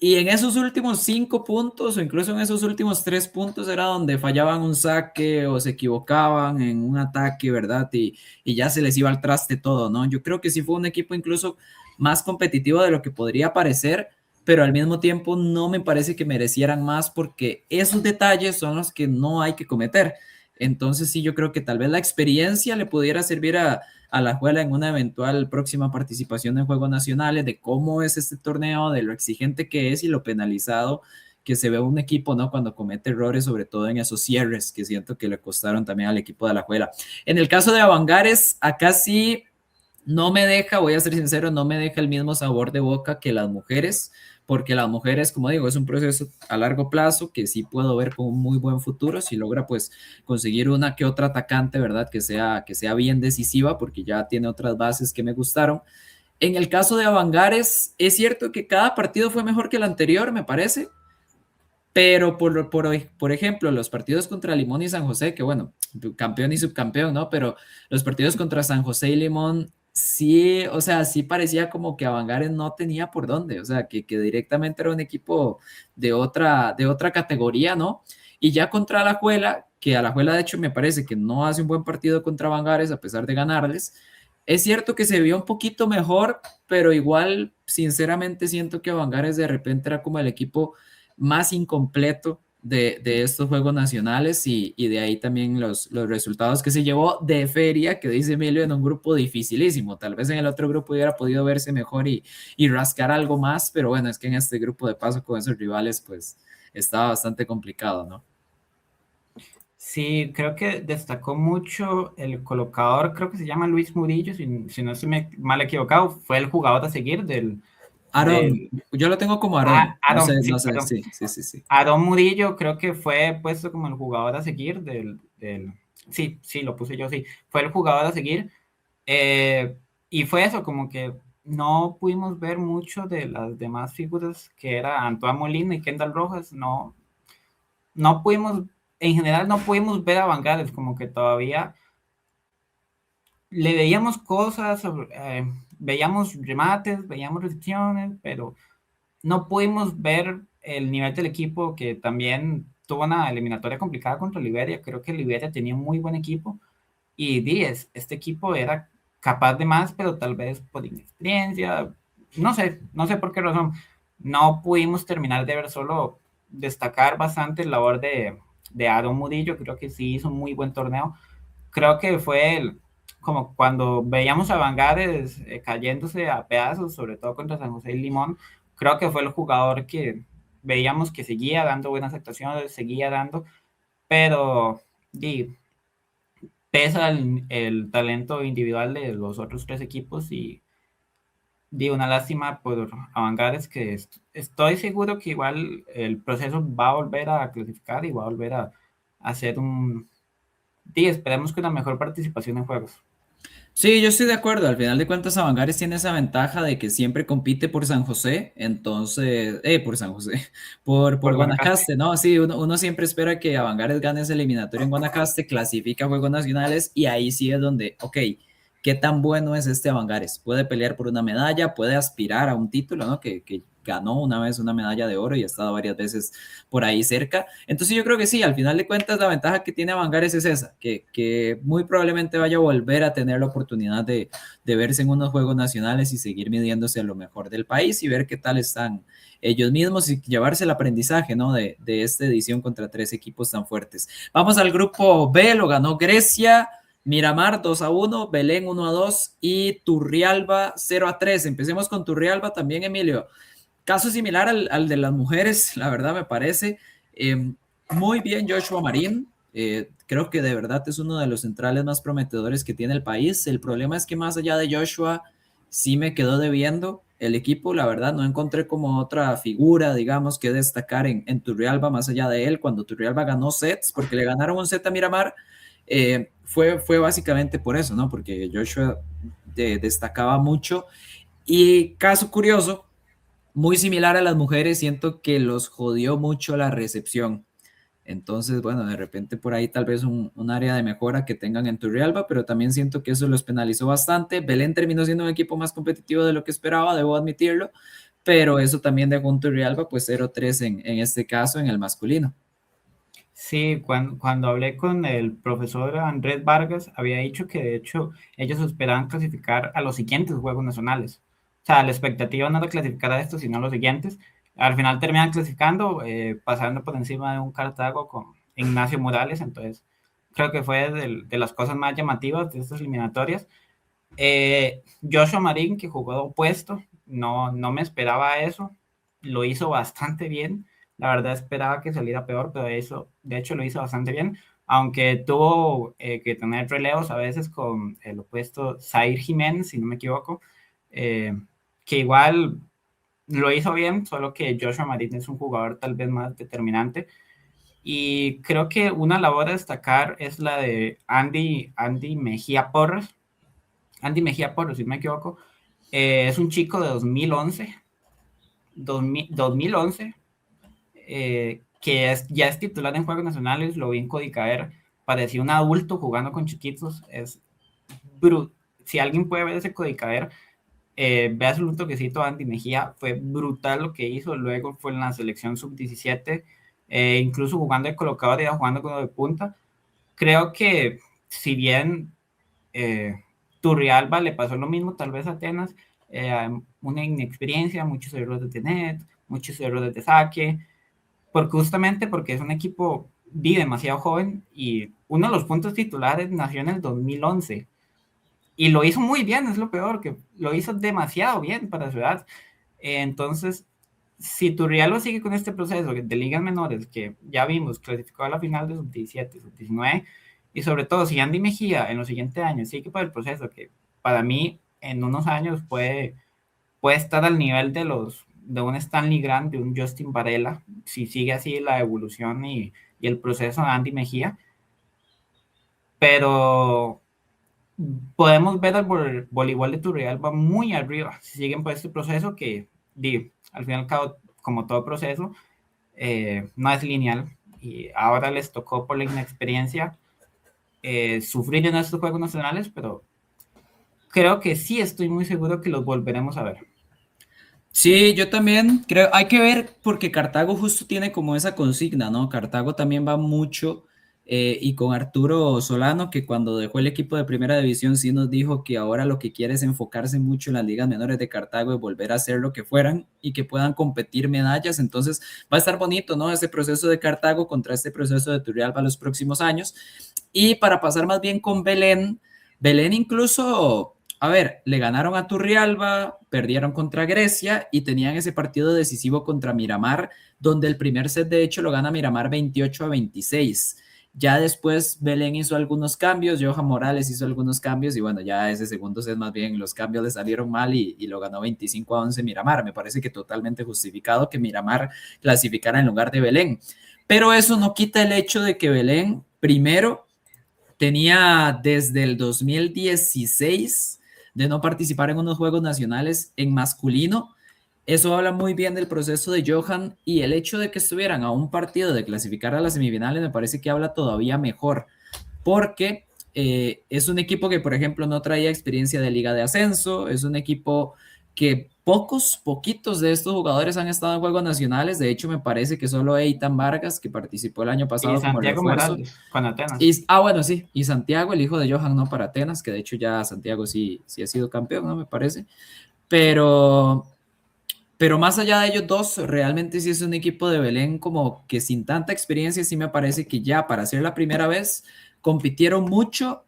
Y en esos últimos 5 puntos o incluso en esos últimos 3 puntos era donde fallaban un saque o se equivocaban en un ataque, ¿verdad? Y ya se les iba al traste todo, ¿no? Yo creo que sí fue un equipo incluso más competitivo de lo que podría parecer, pero al mismo tiempo no me parece que merecieran más porque esos detalles son los que no hay que cometer. Entonces sí, yo creo que tal vez la experiencia le pudiera servir a la Juela en una eventual próxima participación en Juegos Nacionales, de cómo es este torneo, de lo exigente que es y lo penalizado que se ve un equipo, ¿no? Cuando comete errores, sobre todo en esos cierres que siento que le costaron también al equipo de la Juela. En el caso de Avangares, acá sí no me deja, voy a ser sincero, no me deja el mismo sabor de boca que las mujeres, porque las mujeres, como digo, es un proceso a largo plazo que sí puedo ver con un muy buen futuro si logra pues conseguir una que otra atacante, ¿verdad? Que sea bien decisiva, porque ya tiene otras bases que me gustaron. En el caso de Avangares, es cierto que cada partido fue mejor que el anterior, me parece, pero por ejemplo, los partidos contra Limón y San José, que bueno, campeón y subcampeón, ¿no? Pero los partidos contra San José y Limón, sí, o sea, sí parecía como que Avangares no tenía por dónde, o sea, que directamente era un equipo de otra categoría, ¿no? Y ya contra Alajuela, que Alajuela de hecho me parece que no hace un buen partido contra Avangares a pesar de ganarles. Es cierto que se vio un poquito mejor, pero igual, sinceramente, siento que Avangares de repente era como el equipo más incompleto de estos Juegos Nacionales y de ahí también los resultados que se llevó de feria, que dice Emilio, en un grupo dificilísimo. Tal vez en el otro grupo hubiera podido verse mejor y rascar algo más, pero bueno, es que en este grupo de paso con esos rivales, pues estaba bastante complicado, ¿no? Sí, creo que destacó mucho el colocador, creo que se llama Luis Murillo, si no estoy mal equivocado, fue el jugador a seguir Aarón, del yo lo tengo como Aarón, no sé, Aaron, no sí, sé, perdón. sí, sí, sí, sí. Aaron Murillo creo que fue puesto como el jugador a seguir sí, sí, lo puse yo, sí, fue el jugador a seguir. Eh, y fue eso, como que no pudimos ver mucho de las demás figuras que era Antoine Molina y Kendall Rojas, no pudimos, en general no pudimos ver a Vanguardia, como que todavía le veíamos cosas, veíamos remates, veíamos recepciones, pero no pudimos ver el nivel del equipo que también tuvo una eliminatoria complicada contra Liberia. Creo que Liberia tenía un muy buen equipo y 10, este equipo era capaz de más, pero tal vez por inexperiencia, no sé por qué razón. No pudimos terminar de ver, solo destacar bastante la labor de Aaron Murillo, creo que sí hizo un muy buen torneo. Creo que fue como cuando veíamos a Vanguardia cayéndose a pedazos, sobre todo contra San José y Limón, creo que fue el jugador que veíamos que seguía dando buenas actuaciones, seguía dando, pero di, pesa el talento individual de los otros tres equipos y di una lástima por Avangares que estoy seguro que igual el proceso va a volver a clasificar y va a volver a hacer esperemos que una mejor participación en juegos. Sí, yo estoy de acuerdo. Al final de cuentas, Avangares tiene esa ventaja de que siempre compite por San José, entonces, por San José, por Por Guanacaste. Guanacaste, ¿no? Sí, uno siempre espera que Avangares gane ese eliminatorio en Guanacaste, clasifica a Juegos Nacionales y ahí sí es donde, ok, ¿qué tan bueno es este Avangares? Puede pelear por una medalla, puede aspirar a un título, ¿no? Que ganó una vez una medalla de oro y ha estado varias veces por ahí cerca. Entonces yo creo que sí, al final de cuentas la ventaja que tiene Avangares es esa, que muy probablemente vaya a volver a tener la oportunidad de verse en unos Juegos Nacionales y seguir midiéndose a lo mejor del país y ver qué tal están ellos mismos y llevarse el aprendizaje, ¿no? De esta edición contra tres equipos tan fuertes. Vamos al grupo B, lo ganó Grecia, Miramar 2-1, Belén 1-2 y Turrialba 0-3. Empecemos con Turrialba también, Emilio. Caso similar al de las mujeres, la verdad me parece. Muy bien Joshua Marín. Creo que de verdad es uno de los centrales más prometedores que tiene el país. El problema es que más allá de Joshua, sí me quedó debiendo el equipo. La verdad, no encontré como otra figura, digamos, que destacar en Turrialba más allá de él. Cuando Turrialba ganó sets, porque le ganaron un set a Miramar, fue básicamente por eso, ¿no? Porque Joshua destacaba mucho. Y caso curioso, muy similar a las mujeres, siento que los jodió mucho la recepción. Entonces, bueno, de repente por ahí tal vez un área de mejora que tengan en Turrialba, pero también siento que eso los penalizó bastante. Belén terminó siendo un equipo más competitivo de lo que esperaba, debo admitirlo, pero eso también dejó un Turrialba pues 0-3 en este caso en el masculino. Sí, cuando hablé con el profesor Andrés Vargas, había dicho que de hecho ellos esperaban clasificar a los siguientes Juegos Nacionales. O sea, la expectativa no era clasificar a estos, sino a los siguientes. Al final terminan clasificando, pasando por encima de un Cartago con Ignacio Morales. Entonces, creo que fue de las cosas más llamativas de estas eliminatorias. Joshua Marín, que jugó de opuesto, no me esperaba eso. Lo hizo bastante bien. La verdad esperaba que saliera peor, pero eso, de hecho, lo hizo bastante bien. Aunque tuvo que tener relevos a veces con el opuesto Zair Jiménez, si no me equivoco, eh, que igual lo hizo bien, solo que Joshua Marín es un jugador tal vez más determinante. Y creo que una labor a destacar es la de Andy Mejía Porras. Andy Mejía Porras, si no me equivoco, es un chico de 2011 que ya es titular en Juegos Nacionales, lo vi en Codicaer, parecía un adulto jugando con chiquitos, si alguien puede ver ese Codicaer, vea su toquecito Andy Mejía, fue brutal lo que hizo, luego fue en la selección sub-17, incluso jugando de colocador y jugando como de punta. Creo que si bien Turrialba le pasó lo mismo, tal vez a Atenas, una inexperiencia, muchos errores de Tenet, muchos errores de saque, justamente porque es un equipo demasiado joven y uno de los puntos titulares nació en el 2011 y lo hizo muy bien, es lo peor, que lo hizo demasiado bien para su edad. Entonces, si Turrialba sigue con este proceso de ligas menores, que ya vimos, clasificó a la final de sub-17, sub-19, y sobre todo si Andy Mejía en los siguientes años sigue por el proceso, que para mí en unos años puede estar al nivel de un Stanley Grant, de un Justin Varela, si sigue así la evolución y el proceso de Andy Mejía, pero podemos ver al voleibol de Turrialba muy arriba, si siguen por este proceso que, al fin y al cabo, como todo proceso, no es lineal, y ahora les tocó por la inexperiencia sufrir en estos Juegos Nacionales, pero creo que sí estoy muy seguro que los volveremos a ver. Sí, yo también creo, hay que ver porque Cartago justo tiene como esa consigna, ¿no? Cartago también va mucho y con Arturo Solano, que cuando dejó el equipo de primera división sí nos dijo que ahora lo que quiere es enfocarse mucho en las ligas menores de Cartago y volver a hacer lo que fueran y que puedan competir medallas. Entonces va a estar bonito, ¿no? Ese proceso de Cartago contra este proceso de Turrialba los próximos años. Y para pasar más bien con Belén, Belén incluso a ver, le ganaron a Turrialba, perdieron contra Grecia y tenían ese partido decisivo contra Miramar, donde el primer set de hecho lo gana Miramar 28-26. Ya después Belén hizo algunos cambios, Johan Morales hizo algunos cambios y bueno, ya ese segundo set más bien los cambios le salieron mal y lo ganó 25-11 Miramar. Me parece que totalmente justificado que Miramar clasificara en lugar de Belén. Pero eso no quita el hecho de que Belén primero tenía desde el 2016 de no participar en unos Juegos Nacionales en masculino. Eso habla muy bien del proceso de Johan y el hecho de que estuvieran a un partido de clasificar a las semifinales me parece que habla todavía mejor porque es un equipo que, por ejemplo, no traía experiencia de liga de ascenso, es un equipo que poquitos de estos jugadores han estado en Juegos Nacionales. De hecho, me parece que solo Eitan Vargas, que participó el año Y pasado como Santiago refuerzo. Morales con Atenas. Y, bueno, sí, y Santiago, el hijo de Johan, no para Atenas, que de hecho ya Santiago sí ha sido campeón, ¿no? Me parece. Pero, pero más allá de ellos dos, realmente sí es un equipo de Belén como que sin tanta experiencia, sí me parece que ya para ser la primera vez compitieron mucho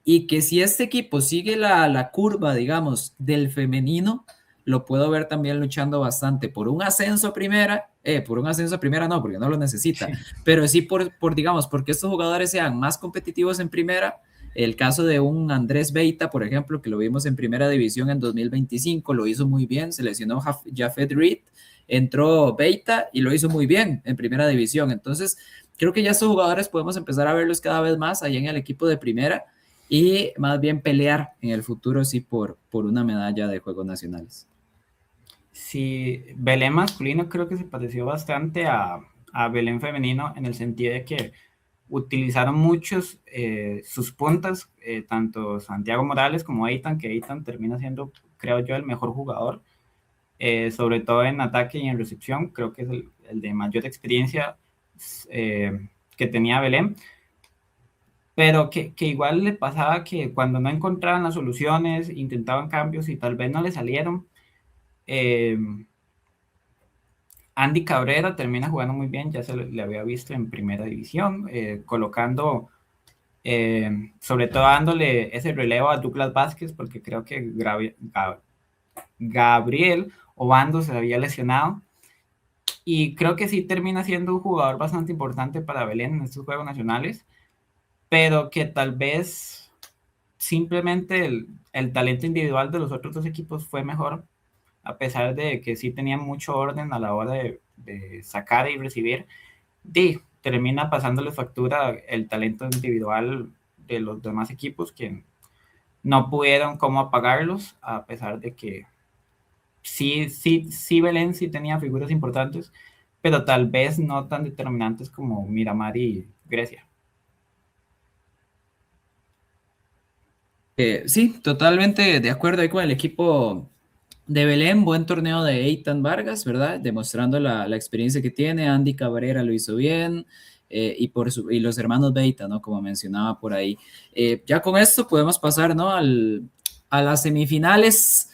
y que si este equipo sigue la curva, digamos, del femenino, lo puedo ver también luchando bastante por un ascenso a primera, por un ascenso a primera no, porque no lo necesita, Sí. pero sí digamos, porque estos jugadores sean más competitivos en primera. El caso de un Andrés Beita, por ejemplo, que lo vimos en primera división en 2025, lo hizo muy bien, seleccionó Jafet Reed, entró Beita y lo hizo muy bien en primera división. Entonces, creo que ya estos jugadores podemos empezar a verlos cada vez más ahí en el equipo de primera y más bien pelear en el futuro, sí, por una medalla de Juegos Nacionales. Sí, Belén masculino creo que se pareció bastante a Belén femenino en el sentido de que utilizaron muchos sus puntas, tanto Santiago Morales como Eitan, que Eitan termina siendo, creo yo, el mejor jugador, sobre todo en ataque y en recepción, creo que es el de mayor experiencia que tenía Belén, pero que igual le pasaba que cuando no encontraban las soluciones, intentaban cambios y tal vez no le salieron. eh, Andy Cabrera termina jugando muy bien, ya le había visto en primera división, colocando, sobre todo dándole ese relevo a Douglas Vázquez, porque creo que Gabriel Obando se había lesionado. Y creo que sí termina siendo un jugador bastante importante para Belén en estos Juegos Nacionales, pero que tal vez simplemente el talento individual de los otros dos equipos fue mejor, a pesar de que sí tenían mucho orden a la hora de sacar y recibir. Termina pasándole factura el talento individual de los demás equipos que no pudieron cómo apagarlos, a pesar de que sí Belén sí tenía figuras importantes, pero tal vez no tan determinantes como Miramar y Grecia. Sí, totalmente de acuerdo ahí con el equipo de Belén, buen torneo de Eitan Vargas, ¿verdad? Demostrando la experiencia que tiene. Andy Cabrera lo hizo bien. Y los hermanos Beita, ¿no? Como mencionaba por ahí. Ya con esto podemos pasar, ¿no? A las semifinales.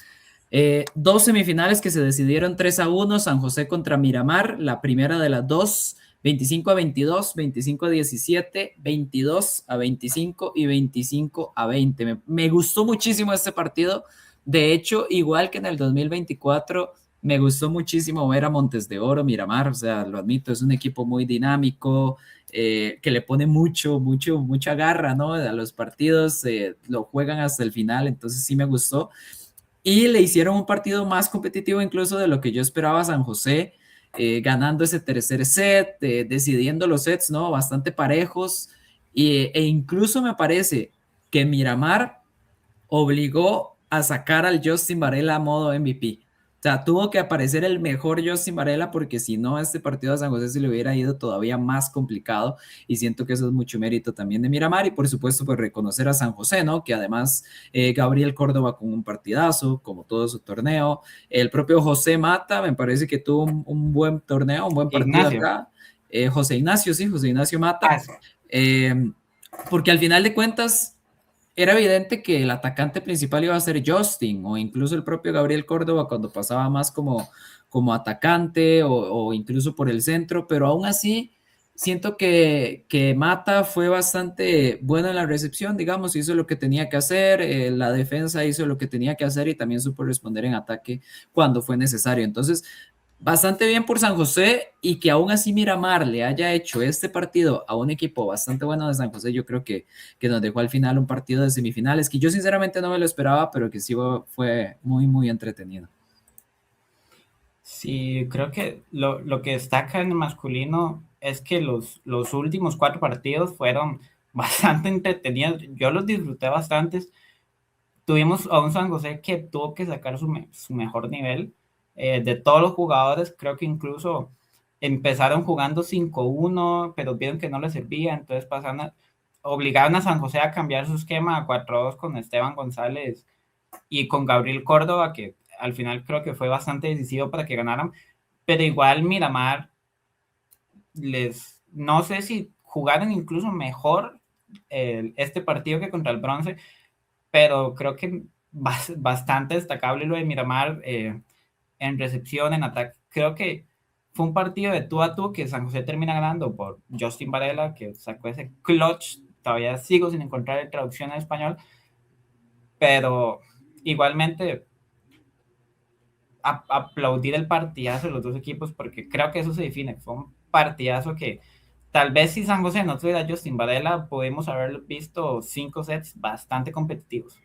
Dos semifinales que se decidieron 3-1, San José contra Miramar, la primera de las dos, 25-22, 25-17, 22-25 y 25-20. Me gustó muchísimo este partido. De hecho, igual que en el 2024, me gustó muchísimo ver a Montes de Oro, Miramar, o sea, lo admito, es un equipo muy dinámico, que le pone mucha garra, ¿no? A los partidos, lo juegan hasta el final, entonces sí me gustó. Y le hicieron un partido más competitivo incluso de lo que yo esperaba a San José, ganando ese tercer set, decidiendo los sets, ¿no? Bastante parejos. E incluso me parece que Miramar obligó a sacar al Justin Varela a modo MVP. O sea, tuvo que aparecer el mejor Justin Varela porque si no, este partido a San José se le hubiera ido todavía más complicado y siento que eso es mucho mérito también de Miramar y por supuesto pues reconocer a San José, ¿no? Que además Gabriel Córdoba con un partidazo, como todo su torneo, el propio José Mata me parece que tuvo un buen torneo, un buen partido Ignacio. acá. José Ignacio, sí, José Ignacio Ah, Mata, sí. Porque al final de cuentas era evidente que el atacante principal iba a ser Justin o incluso el propio Gabriel Córdoba cuando pasaba más como atacante o incluso por el centro, pero aún así siento que Mata fue bastante bueno en la recepción, digamos, hizo lo que tenía que hacer, la defensa hizo lo que tenía que hacer y también supo responder en ataque cuando fue necesario. Entonces, bastante bien por San José y que aún así Miramar le haya hecho este partido a un equipo bastante bueno de San José, yo creo que nos dejó al final un partido de semifinales que yo sinceramente no me lo esperaba, pero que sí fue muy entretenido. Sí, creo que lo que destaca en el masculino es que los últimos cuatro partidos fueron bastante entretenidos. Yo los disfruté bastante. Tuvimos a un San José que tuvo que sacar su mejor nivel. De todos los jugadores, creo que incluso empezaron jugando 5-1, pero vieron que no les servía, entonces obligaron a San José a cambiar su esquema a 4-2 con Esteban González y con Gabriel Córdoba, que al final creo que fue bastante decisivo para que ganaran, pero igual Miramar no sé si jugaron incluso mejor este partido que contra el Bronce, pero creo que bastante destacable lo de Miramar en recepción, en ataque. Creo que fue un partido de tú a tú que San José termina ganando por Justin Varela, que sacó ese clutch. Todavía sigo sin encontrar traducción en español, pero igualmente aplaudir el partidazo de los dos equipos, porque creo que eso se define. Fue un partidazo que tal vez si San José no tuviera Justin Varela, podemos haber visto 5 sets bastante competitivos.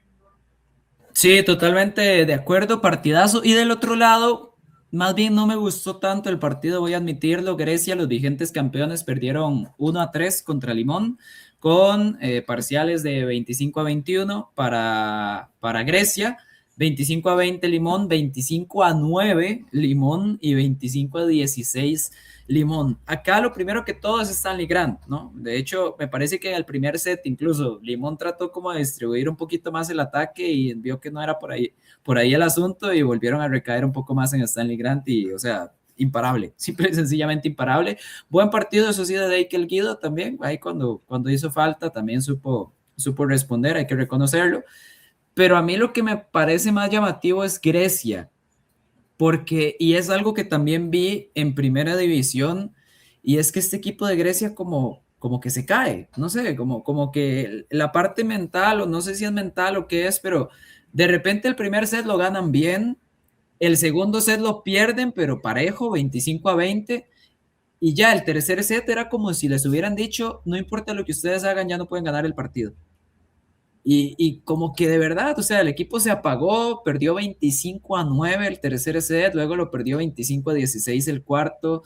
Sí, totalmente de acuerdo, partidazo. Y del otro lado, más bien no me gustó tanto el partido, voy a admitirlo. Grecia, los vigentes campeones, perdieron 1-3 contra Limón, con parciales de 25-21 para Grecia, 25-20 Limón, 25-9 Limón y 25-16 Limón. Acá lo primero que todo es Stanley Grant, ¿no? De hecho, me parece que en el primer set incluso Limón trató como de distribuir un poquito más el ataque y vio que no era por ahí el asunto y volvieron a recaer un poco más en Stanley Grant y, o sea, imparable, simple y sencillamente imparable. Buen partido, eso sí, de Deikel Guido también, ahí cuando hizo falta también supo responder, hay que reconocerlo. Pero a mí lo que me parece más llamativo es Grecia, porque, y es algo que también vi en primera división, y es que este equipo de Grecia como que se cae, no sé, como que la parte mental, o no sé si es mental o qué es, pero de repente el primer set lo ganan bien, el segundo set lo pierden, pero parejo, 25-20, y ya el tercer set era como si les hubieran dicho, no importa lo que ustedes hagan, ya no pueden ganar el partido. Y como que de verdad, o sea, el equipo se apagó, perdió 25-9 el tercer set, luego lo perdió 25-16 el cuarto.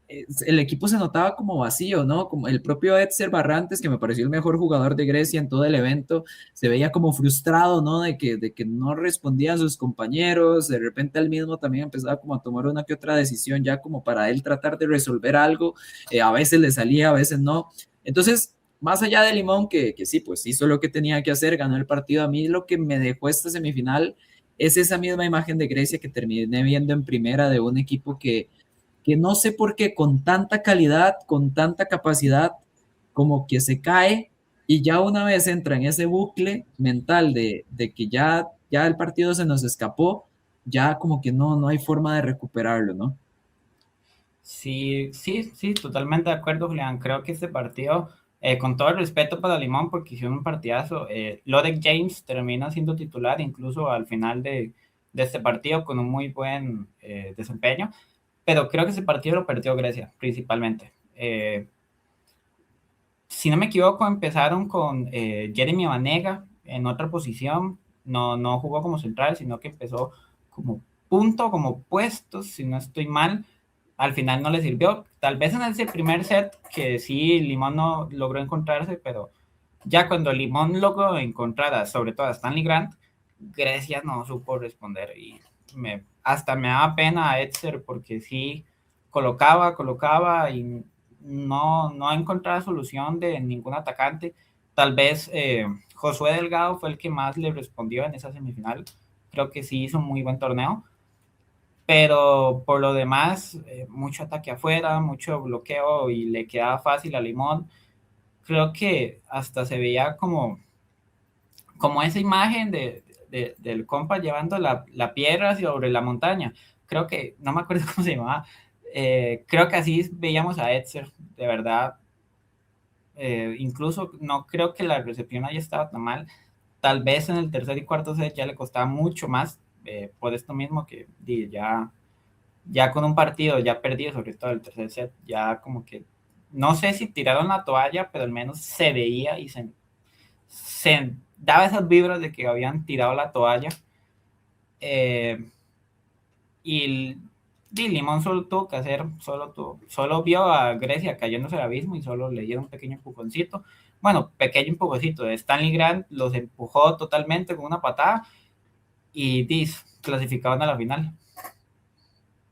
eh, el equipo se notaba como vacío, ¿no? Como el propio Edser Barrantes, que me pareció el mejor jugador de Grecia en todo el evento, se veía como frustrado, ¿no? De que no respondía a sus compañeros, de repente él mismo también empezaba como a tomar una que otra decisión ya como para él tratar de resolver algo, a veces le salía, a veces no. Entonces, más allá de Limón, que sí, pues hizo lo que tenía que hacer, ganó el partido, a mí lo que me dejó esta semifinal es esa misma imagen de Grecia que terminé viendo en primera de un equipo que no sé por qué con tanta calidad, con tanta capacidad, como que se cae y ya una vez entra en ese bucle mental de que ya el partido se nos escapó, ya como que no hay forma de recuperarlo, ¿no? Sí, sí, sí, totalmente de acuerdo, Julián. Creo que este partido, con todo el respeto para Limón, porque hicieron un partidazo, Lodek James termina siendo titular incluso al final de este partido con un muy buen desempeño, pero creo que ese partido lo perdió Grecia, principalmente. Si no me equivoco, empezaron con Jeremy Vanega en otra posición, no jugó como central, sino que empezó como punto, como puesto, si no estoy mal. Al final no le sirvió. Tal vez en ese primer set que sí, Limón no logró encontrarse, pero ya cuando Limón logró encontrar sobre todo a Stanley Grant, Grecia no supo responder y hasta me daba pena a Edser porque sí colocaba y no encontraba solución de ningún atacante. Tal vez Josué Delgado fue el que más le respondió en esa semifinal. Creo que sí hizo un muy buen torneo, pero por lo demás, mucho ataque afuera, mucho bloqueo y le quedaba fácil a Limón. Creo que hasta se veía como esa imagen del compa llevando la piedra sobre la montaña. Creo que, no me acuerdo cómo se llamaba, creo que así veíamos a Edser, de verdad. Incluso no creo que la recepción haya estado tan mal. Tal vez en el tercer y cuarto set ya le costaba mucho más, por esto mismo que ya con un partido ya perdido, sobre todo el tercer set, ya como que no sé si tiraron la toalla, pero al menos se veía y se daba esas vibras de que habían tirado la toalla. Eh, y Limón solo tuvo que hacer, solo vio a Grecia cayéndose al abismo y solo le dieron un pequeño empujoncito. Bueno, pequeño empujoncito. De Stanley Grant los empujó totalmente con una patada y clasificaban a la final.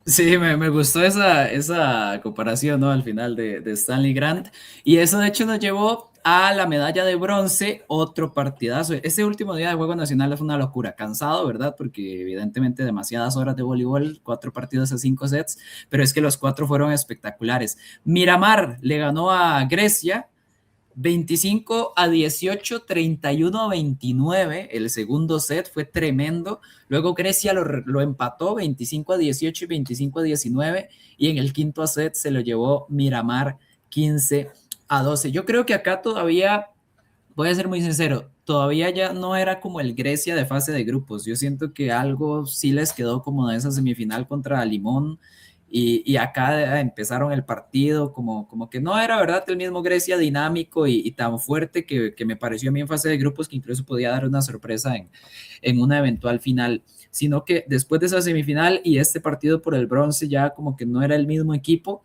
Sí, me gustó esa comparación, ¿no? Al final de Stanley Grant. Y eso de hecho nos llevó a la medalla de bronce, otro partidazo. Este último día de Juego Nacional fue una locura, cansado, ¿verdad? Porque evidentemente demasiadas horas de voleibol, 4 partidos a 5 sets, pero es que los 4 fueron espectaculares. Miramar le ganó a Grecia 25-18, 31-29. El segundo set fue tremendo. Luego Grecia lo empató 25-18 y 25-19. Y en el quinto set se lo llevó Miramar 15-12. Yo creo que acá todavía, voy a ser muy sincero, todavía ya no era como el Grecia de fase de grupos. Yo siento que algo sí les quedó como de esa semifinal contra Limón y acá empezaron el partido como que no era verdad el mismo Grecia dinámico y tan fuerte que me pareció a mí en fase de grupos que incluso podía dar una sorpresa en una eventual final, sino que después de esa semifinal y este partido por el bronce ya como que no era el mismo equipo,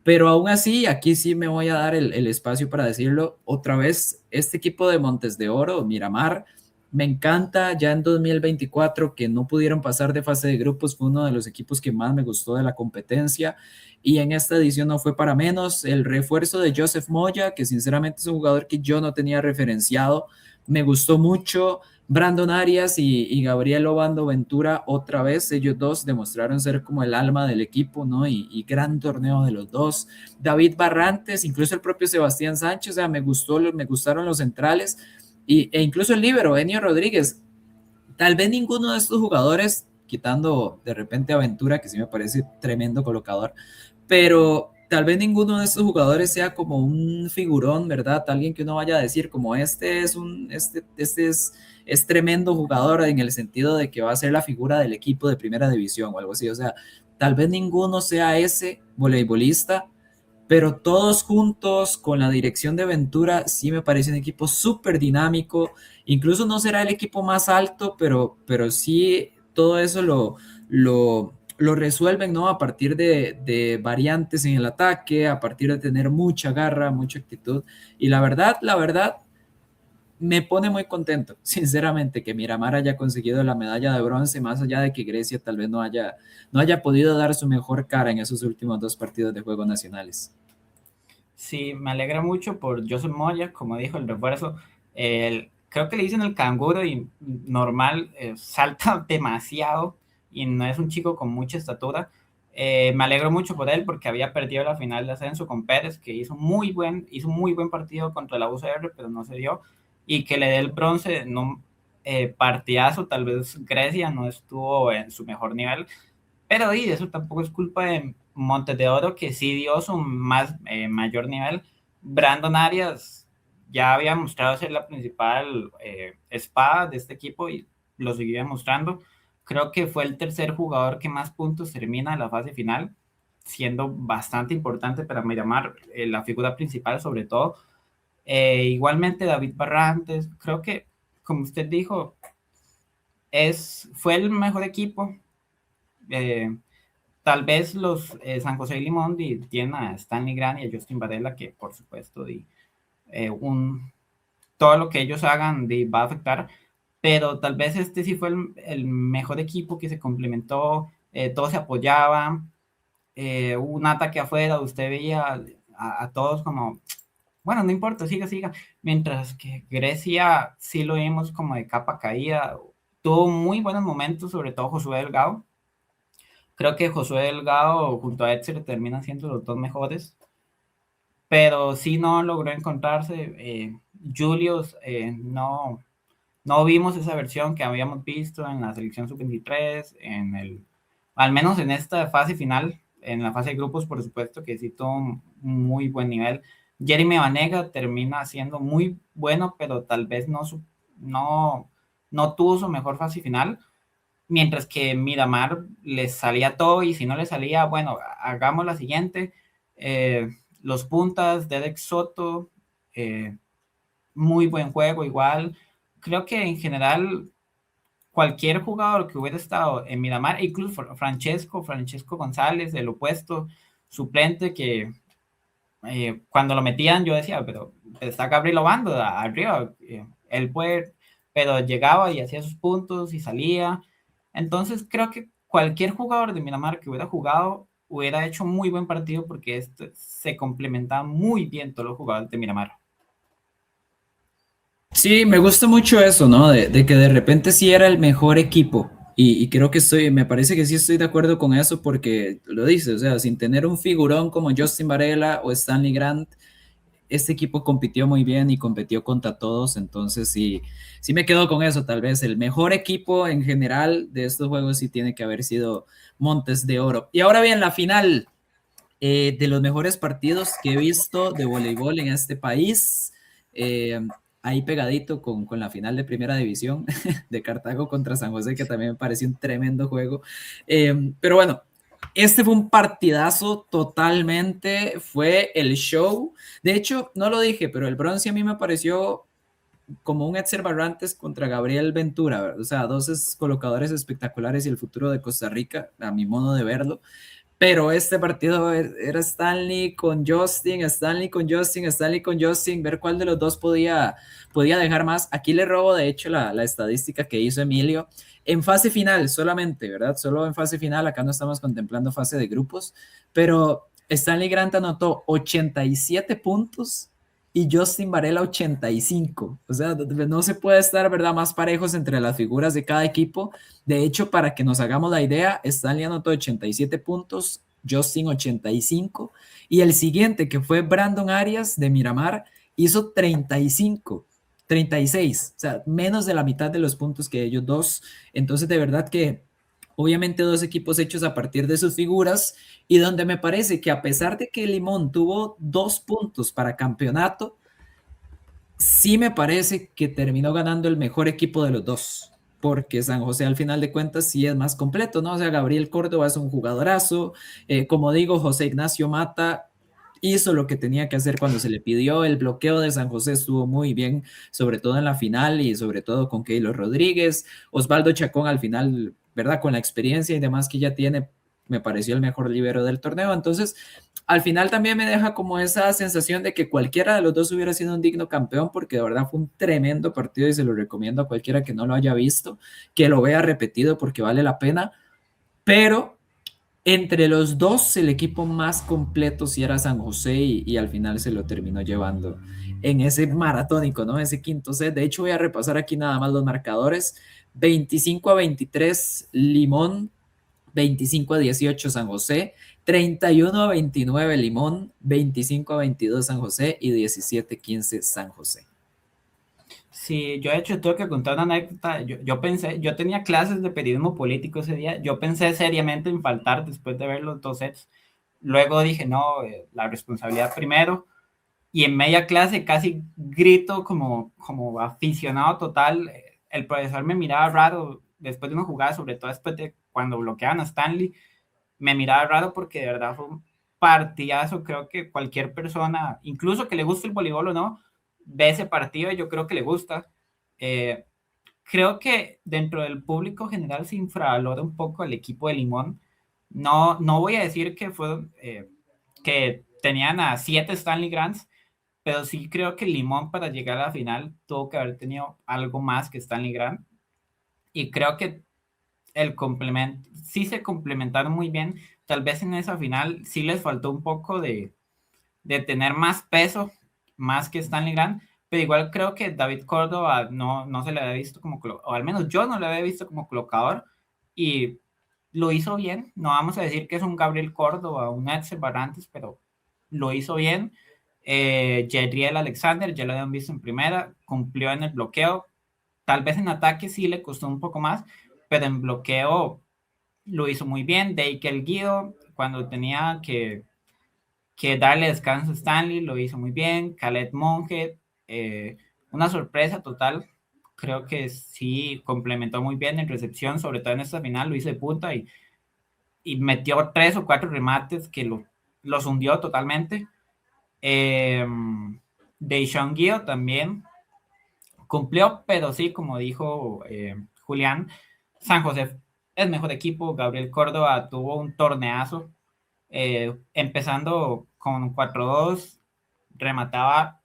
pero aún así, aquí sí me voy a dar el espacio para decirlo otra vez, este equipo de Montes de Oro, Miramar, me encanta ya en 2024 que no pudieron pasar de fase de grupos, fue uno de los equipos que más me gustó de la competencia y en esta edición no fue para menos, el refuerzo de Joseph Moya, que sinceramente es un jugador que yo no tenía referenciado, me gustó mucho, Brandon Arias y Gabriel Obando Ventura, otra vez, ellos dos demostraron ser como el alma del equipo, ¿no? Y gran torneo de los dos. David Barrantes, incluso el propio Sebastián Sánchez, o sea, me gustaron los centrales e incluso el líbero, Enio Rodríguez. Tal vez ninguno de estos jugadores, quitando de repente a Ventura, que sí me parece tremendo colocador, pero tal vez ninguno de estos jugadores sea como un figurón, ¿verdad? Alguien que uno vaya a decir como este es tremendo jugador en el sentido de que va a ser la figura del equipo de primera división o algo así. O sea, tal vez ninguno sea ese voleibolista, pero todos juntos con la dirección de Ventura sí me parece un equipo súper dinámico, incluso no será el equipo más alto, pero sí todo eso lo resuelven, ¿no? A partir de variantes en el ataque, a partir de tener mucha garra, mucha actitud, y la verdad, me pone muy contento, sinceramente, que Miramar haya conseguido la medalla de bronce, más allá de que Grecia tal vez no haya podido dar su mejor cara en esos últimos 2 partidos de Juegos Nacionales. Sí, me alegra mucho por Joseph Moya, como dijo el refuerzo. Creo que le dicen el canguro y normal, salta demasiado y no es un chico con mucha estatura. Me alegro mucho por él porque había perdido la final de ascenso con Pérez, que hizo muy buen partido contra la UCR, pero no se dio. Y que le dé el bronce, no, partidazo, tal vez Grecia no estuvo en su mejor nivel, pero y eso tampoco es culpa de Montes de Oro, que sí dio su mayor nivel. Brandon Arias ya había mostrado ser la principal espada de este equipo y lo siguió demostrando. Creo que fue el tercer jugador que más puntos termina en la fase final, siendo bastante importante para Miramar, la figura principal sobre todo. Igualmente David Barrantes, creo que, como usted dijo, fue el mejor equipo. Eh, Tal vez los San José y Limón tienen a Stanley Grant y a Justin Varela, que por supuesto eh, un, todo lo que ellos hagan va a afectar, pero tal vez este sí fue el mejor equipo que se complementó, todos se apoyaban, hubo un ataque afuera, usted veía a todos como, bueno, no importa, siga, siga, mientras que Grecia sí lo vimos como de capa caída, tuvo muy buenos momentos, sobre todo Josué Delgado. Creo que Josué Delgado junto a Etzer terminan siendo los dos mejores, pero sí no logró encontrarse. Julius, no vimos esa versión que habíamos visto en la selección sub-23, al menos en esta fase final, en la fase de grupos, por supuesto, que sí tuvo un muy buen nivel. Jeremy Vanega termina siendo muy bueno, pero tal vez no, no tuvo su mejor fase final, mientras que Miramar les salía todo y si no le salía, bueno, hagamos la siguiente. Eh, los puntas, Derek Soto, eh, muy buen juego igual. Creo que en general cualquier jugador que hubiera estado en Miramar, incluso Francesco González, del opuesto, suplente, que cuando lo metían yo decía, pero está Gabriel Obando arriba, él puede, pero llegaba y hacía sus puntos y salía. Entonces creo que cualquier jugador de Miramar que hubiera jugado hubiera hecho muy buen partido porque se complementaba muy bien todos los jugadores de Miramar. Sí, me gusta mucho eso, ¿no? De que de repente sí era el mejor equipo. Y creo que me parece que sí estoy de acuerdo con eso porque lo dice, o sea, sin tener un figurón como Justin Varela o Stanley Grant, este equipo compitió muy bien y competió contra todos, entonces sí, sí me quedo con eso, tal vez el mejor equipo en general de estos juegos sí tiene que haber sido Montes de Oro. Y ahora bien, la final de los mejores partidos que he visto de voleibol en este país, eh, ahí pegadito con la final de Primera División de Cartago contra San José, que también me pareció un tremendo juego. Pero bueno, este fue un partidazo totalmente, fue el show. De hecho, no lo dije, pero el bronce a mí me pareció como un Edser Barrantes contra Gabriel Ventura, ¿verdad? O sea, dos colocadores espectaculares y el futuro de Costa Rica, a mi modo de verlo. Pero este partido era Stanley con Justin, Stanley con Justin, Stanley con Justin, ver cuál de los dos podía dejar más. Aquí le robo, de hecho, la estadística que hizo Emilio. En fase final solamente, ¿verdad? Solo en fase final, acá no estamos contemplando fase de grupos, pero Stanley Grant anotó 87 puntos y Justin Varela 85. O sea, no se puede estar, ¿verdad? Más parejos entre las figuras de cada equipo. De hecho, para que nos hagamos la idea, Stanley anotó 87 puntos, Justin 85, y el siguiente, que fue Brandon Arias de Miramar, hizo 35, 36, o sea, menos de la mitad de los puntos que ellos dos. Entonces, de verdad que obviamente dos equipos hechos a partir de sus figuras y donde me parece que a pesar de que Limón tuvo 2 puntos para campeonato, sí me parece que terminó ganando el mejor equipo de los dos, porque San José al final de cuentas sí es más completo, ¿no? O sea, Gabriel Córdoba es un jugadorazo, como digo, José Ignacio Mata hizo lo que tenía que hacer cuando se le pidió, el bloqueo de San José estuvo muy bien, sobre todo en la final y sobre todo con Keylor Rodríguez, Osvaldo Chacón al final, ¿verdad? Con la experiencia y demás que ya tiene, me pareció el mejor libero del torneo, entonces al final también me deja como esa sensación de que cualquiera de los dos hubiera sido un digno campeón, porque de verdad fue un tremendo partido y se lo recomiendo a cualquiera que no lo haya visto, que lo vea repetido porque vale la pena. Pero entre los dos, el equipo más completo sí era San José y al final se lo terminó llevando en ese maratónico, ¿no? Ese quinto set. De hecho, voy a repasar aquí nada más los marcadores. 25-23 Limón, 25-18 San José, 31-29 Limón, 25-22 San José y 17-15 San José. Sí, yo de hecho tengo que contar una anécdota. Yo pensé, yo tenía clases de periodismo político ese día. Yo pensé seriamente en faltar después de ver los dos sets. Luego dije, no, la responsabilidad primero. Y en media clase casi grito como aficionado total. El profesor me miraba raro después de una jugada, sobre todo después de cuando bloqueaban a Stanley. Me miraba raro porque de verdad fue un partidazo. Creo que cualquier persona, incluso que le guste el voleibol o no, ve ese partido y yo creo que le gusta. Eh, Creo que dentro del público general se infravalora un poco el equipo de Limón. No, no voy a decir que que tenían a 7 Stanley Grants, pero sí creo que Limón para llegar a la final tuvo que haber tenido algo más que Stanley Grant. Y creo que el complemento, sí se complementaron muy bien. Tal vez en esa final sí les faltó un poco de tener más peso, más que Stanley Grant, pero igual creo que David Córdoba no se le había visto como, o al menos yo no lo había visto como colocador, y lo hizo bien. No vamos a decir que es un Gabriel Córdoba, un Edson Barrantes, pero lo hizo bien. Jedriel Alexander, ya lo habían visto en primera, cumplió en el bloqueo. Tal vez en ataque sí le costó un poco más, pero en bloqueo lo hizo muy bien. Deikel Guido, cuando tenía que darle descanso a Stanley, lo hizo muy bien. Khaled Monge, una sorpresa total. Creo que sí complementó muy bien en recepción, sobre todo en esta final, lo hizo de punta y metió 3 o 4 remates que los hundió totalmente. Deishon Guido también cumplió, pero sí, como dijo Julián, San José es mejor equipo. Gabriel Córdoba tuvo un torneazo, empezando con 4-2, remataba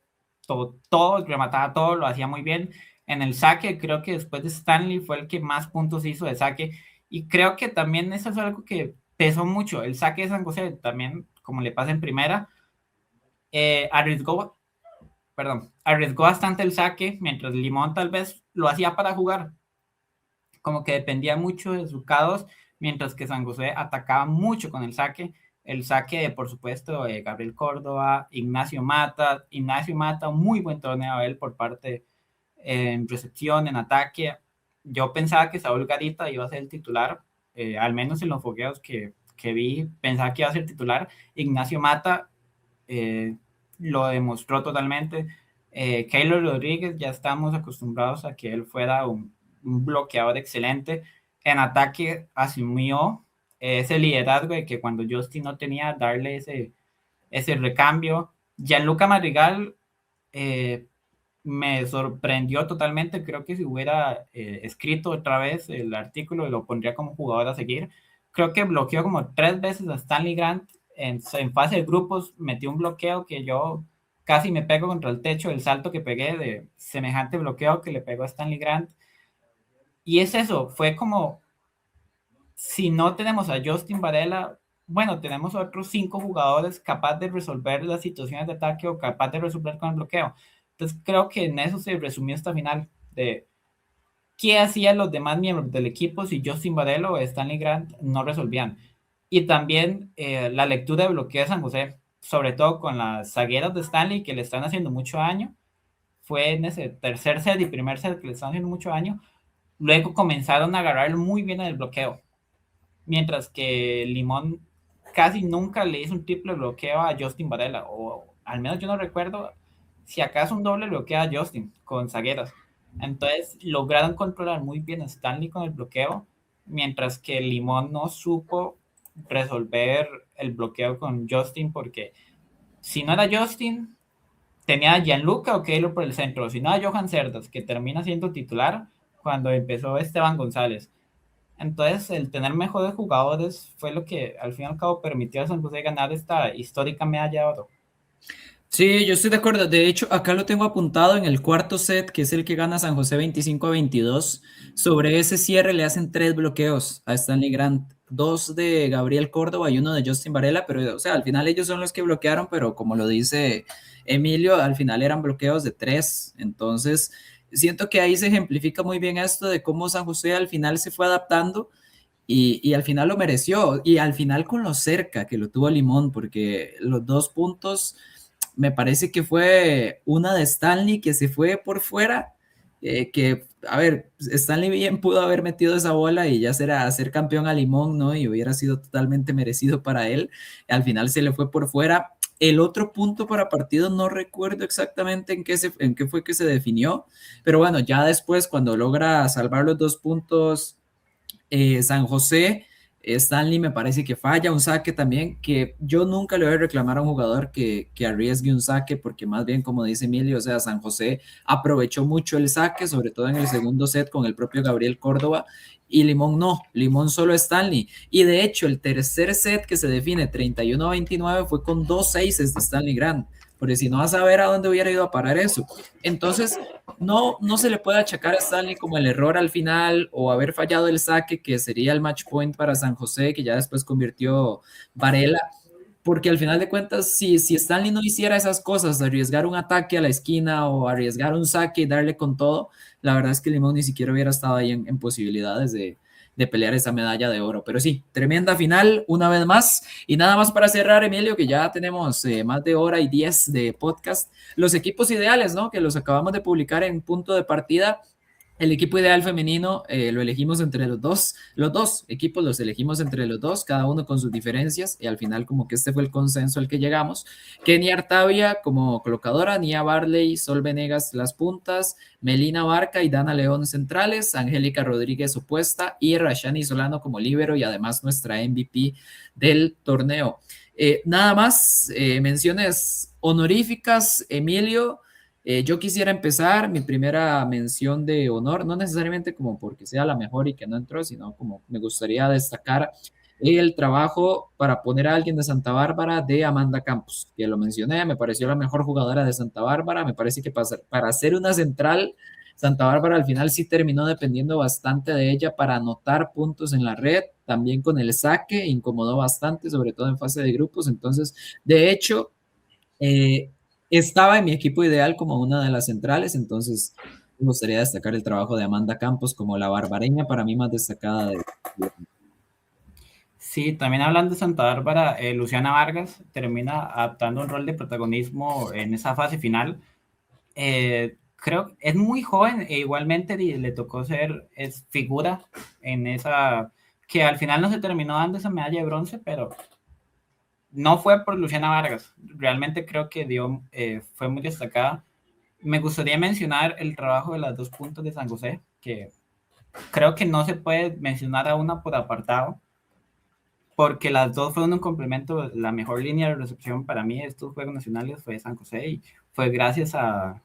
remataba todo, lo hacía muy bien. En el saque, creo que después de Stanley fue el que más puntos hizo de saque Y creo que también eso es algo que pesó mucho. El saque de San José también, como le pasa en primera, arriesgó, perdón, arriesgó bastante el saque, mientras Limón tal vez lo hacía para jugar, como que dependía mucho de sus cados, mientras que San José atacaba mucho con el saque de, por supuesto, Gabriel Córdoba, Ignacio Mata, un muy buen torneo él por parte en recepción, en ataque. Yo pensaba que Saúl Garita iba a ser el titular, al menos en los fogueos que vi, pensaba que iba a ser titular. Ignacio Mata lo demostró totalmente. Keylor Rodríguez, ya estamos acostumbrados a que él fuera un bloqueador excelente. En ataque asumió ese liderazgo de que cuando Justin no tenía, darle ese recambio. Gianluca Madrigal me sorprendió totalmente. Creo que si hubiera escrito otra vez el artículo, lo pondría como jugador a seguir. Creo que bloqueó como 3 veces a Stanley Grant en fase de grupos. Metió un bloqueo que yo casi me pego contra el techo del salto que pegué de semejante bloqueo que le pegó a Stanley Grant. Y es eso, fue como si no tenemos a Justin Varela, bueno, tenemos otros 5 jugadores capaz de resolver las situaciones de ataque o capaz de resolver con el bloqueo. Entonces creo que en eso se resumió esta final de qué hacían los demás miembros del equipo si Justin Varela o Stanley Grant no resolvían. Y también la lectura de bloqueo de San José, sobre todo con las zagueras de Stanley que le están haciendo mucho daño, fue en ese tercer set y primer set que le están haciendo mucho daño. Luego comenzaron a agarrar muy bien en el bloqueo, mientras que Limón casi nunca le hizo un triple bloqueo a Justin Varela, o al menos yo no recuerdo si acaso un doble bloqueo a Justin con zagueras. Entonces lograron controlar muy bien a Stanley con el bloqueo, mientras que Limón no supo resolver el bloqueo con Justin, porque si no era Justin, tenía a Gianluca o Keylor por el centro, si no a Johan Cerdas, que termina siendo titular cuando empezó Esteban González. Entonces, el tener mejores jugadores fue lo que al fin y al cabo permitió a San José ganar esta histórica medalla de oro. Sí, yo estoy de acuerdo. De hecho, acá lo tengo apuntado en el cuarto set, que es el que gana San José 25-22. Sobre ese cierre le hacen 3 bloqueos a Stanley Grant, 2 de Gabriel Córdoba y 1 de Justin Varela, pero o sea, al final ellos son los que bloquearon, pero como lo dice Emilio, al final eran bloqueos de 3. Entonces, siento que ahí se ejemplifica muy bien esto de cómo San José al final se fue adaptando y al final lo mereció. Y al final con lo cerca que lo tuvo Limón, porque los 2 puntos me parece que fue una de Stanley que se fue por fuera, que, a ver, Stanley bien pudo haber metido esa bola y ya será ser campeón a Limón, ¿no? Y hubiera sido totalmente merecido para él. Al final se le fue por fuera. El otro punto para partido no recuerdo exactamente en qué fue que se definió, pero bueno, ya después cuando logra salvar los 2 puntos San José, Stanley me parece que falla un saque también, que yo nunca le voy a reclamar a un jugador que arriesgue un saque, porque más bien, como dice Emilio, o sea, San José aprovechó mucho el saque, sobre todo en el segundo set con el propio Gabriel Córdoba, y Limón no, Limón solo Stanley. Y de hecho, el tercer set que se define 31-29 fue con 2 aces de Stanley Grant, porque si no vas a ver a dónde hubiera ido a parar eso. Entonces, no se le puede achacar a Stanley como el error al final o haber fallado el saque, que sería el match point para San José, que ya después convirtió Varela, porque al final de cuentas, si Stanley no hiciera esas cosas, arriesgar un ataque a la esquina o arriesgar un saque y darle con todo, la verdad es que Limón ni siquiera hubiera estado ahí en posibilidades de pelear esa medalla de oro. Pero sí, tremenda final una vez más. Y nada más para cerrar, Emilio, que ya tenemos más de hora y 10 de podcast. Los equipos ideales, ¿no? Que los acabamos de publicar en punto de partida. El equipo ideal femenino lo elegimos entre los dos equipos los elegimos entre los dos, cada uno con sus diferencias, y al final como que este fue el consenso al que llegamos. Kenny Artavia como colocadora, Nia Barley, Sol Venegas las puntas, Melina Barca y Dana León centrales, Angélica Rodríguez opuesta y Rashani Solano como líbero y además nuestra MVP del torneo. Nada más, menciones honoríficas, Emilio. Yo quisiera empezar mi primera mención de honor, no necesariamente como porque sea la mejor y que no entró, sino como me gustaría destacar el trabajo para poner a alguien de Santa Bárbara de Amanda Campos, que lo mencioné, me pareció la mejor jugadora de Santa Bárbara, me parece que para ser una central Santa Bárbara al final sí terminó dependiendo bastante de ella para anotar puntos en la red, también con el saque, incomodó bastante, sobre todo en fase de grupos. Entonces, de hecho, eh, estaba en mi equipo ideal como una de las centrales, entonces me gustaría destacar el trabajo de Amanda Campos como la barbareña para mí más destacada de... Sí, también hablando de Santa Bárbara, Luciana Vargas termina adaptando un rol de protagonismo en esa fase final. Creo que es muy joven e igualmente le tocó ser figura en esa, que al final no se terminó dando esa medalla de bronce, pero no fue por Luciana Vargas. Realmente creo que fue muy destacada. Me gustaría mencionar el trabajo de las dos puntas de San José, que creo que no se puede mencionar a una por apartado, porque las dos fueron un complemento. La mejor línea de recepción para mí de estos Juegos Nacionales fue San José y fue gracias a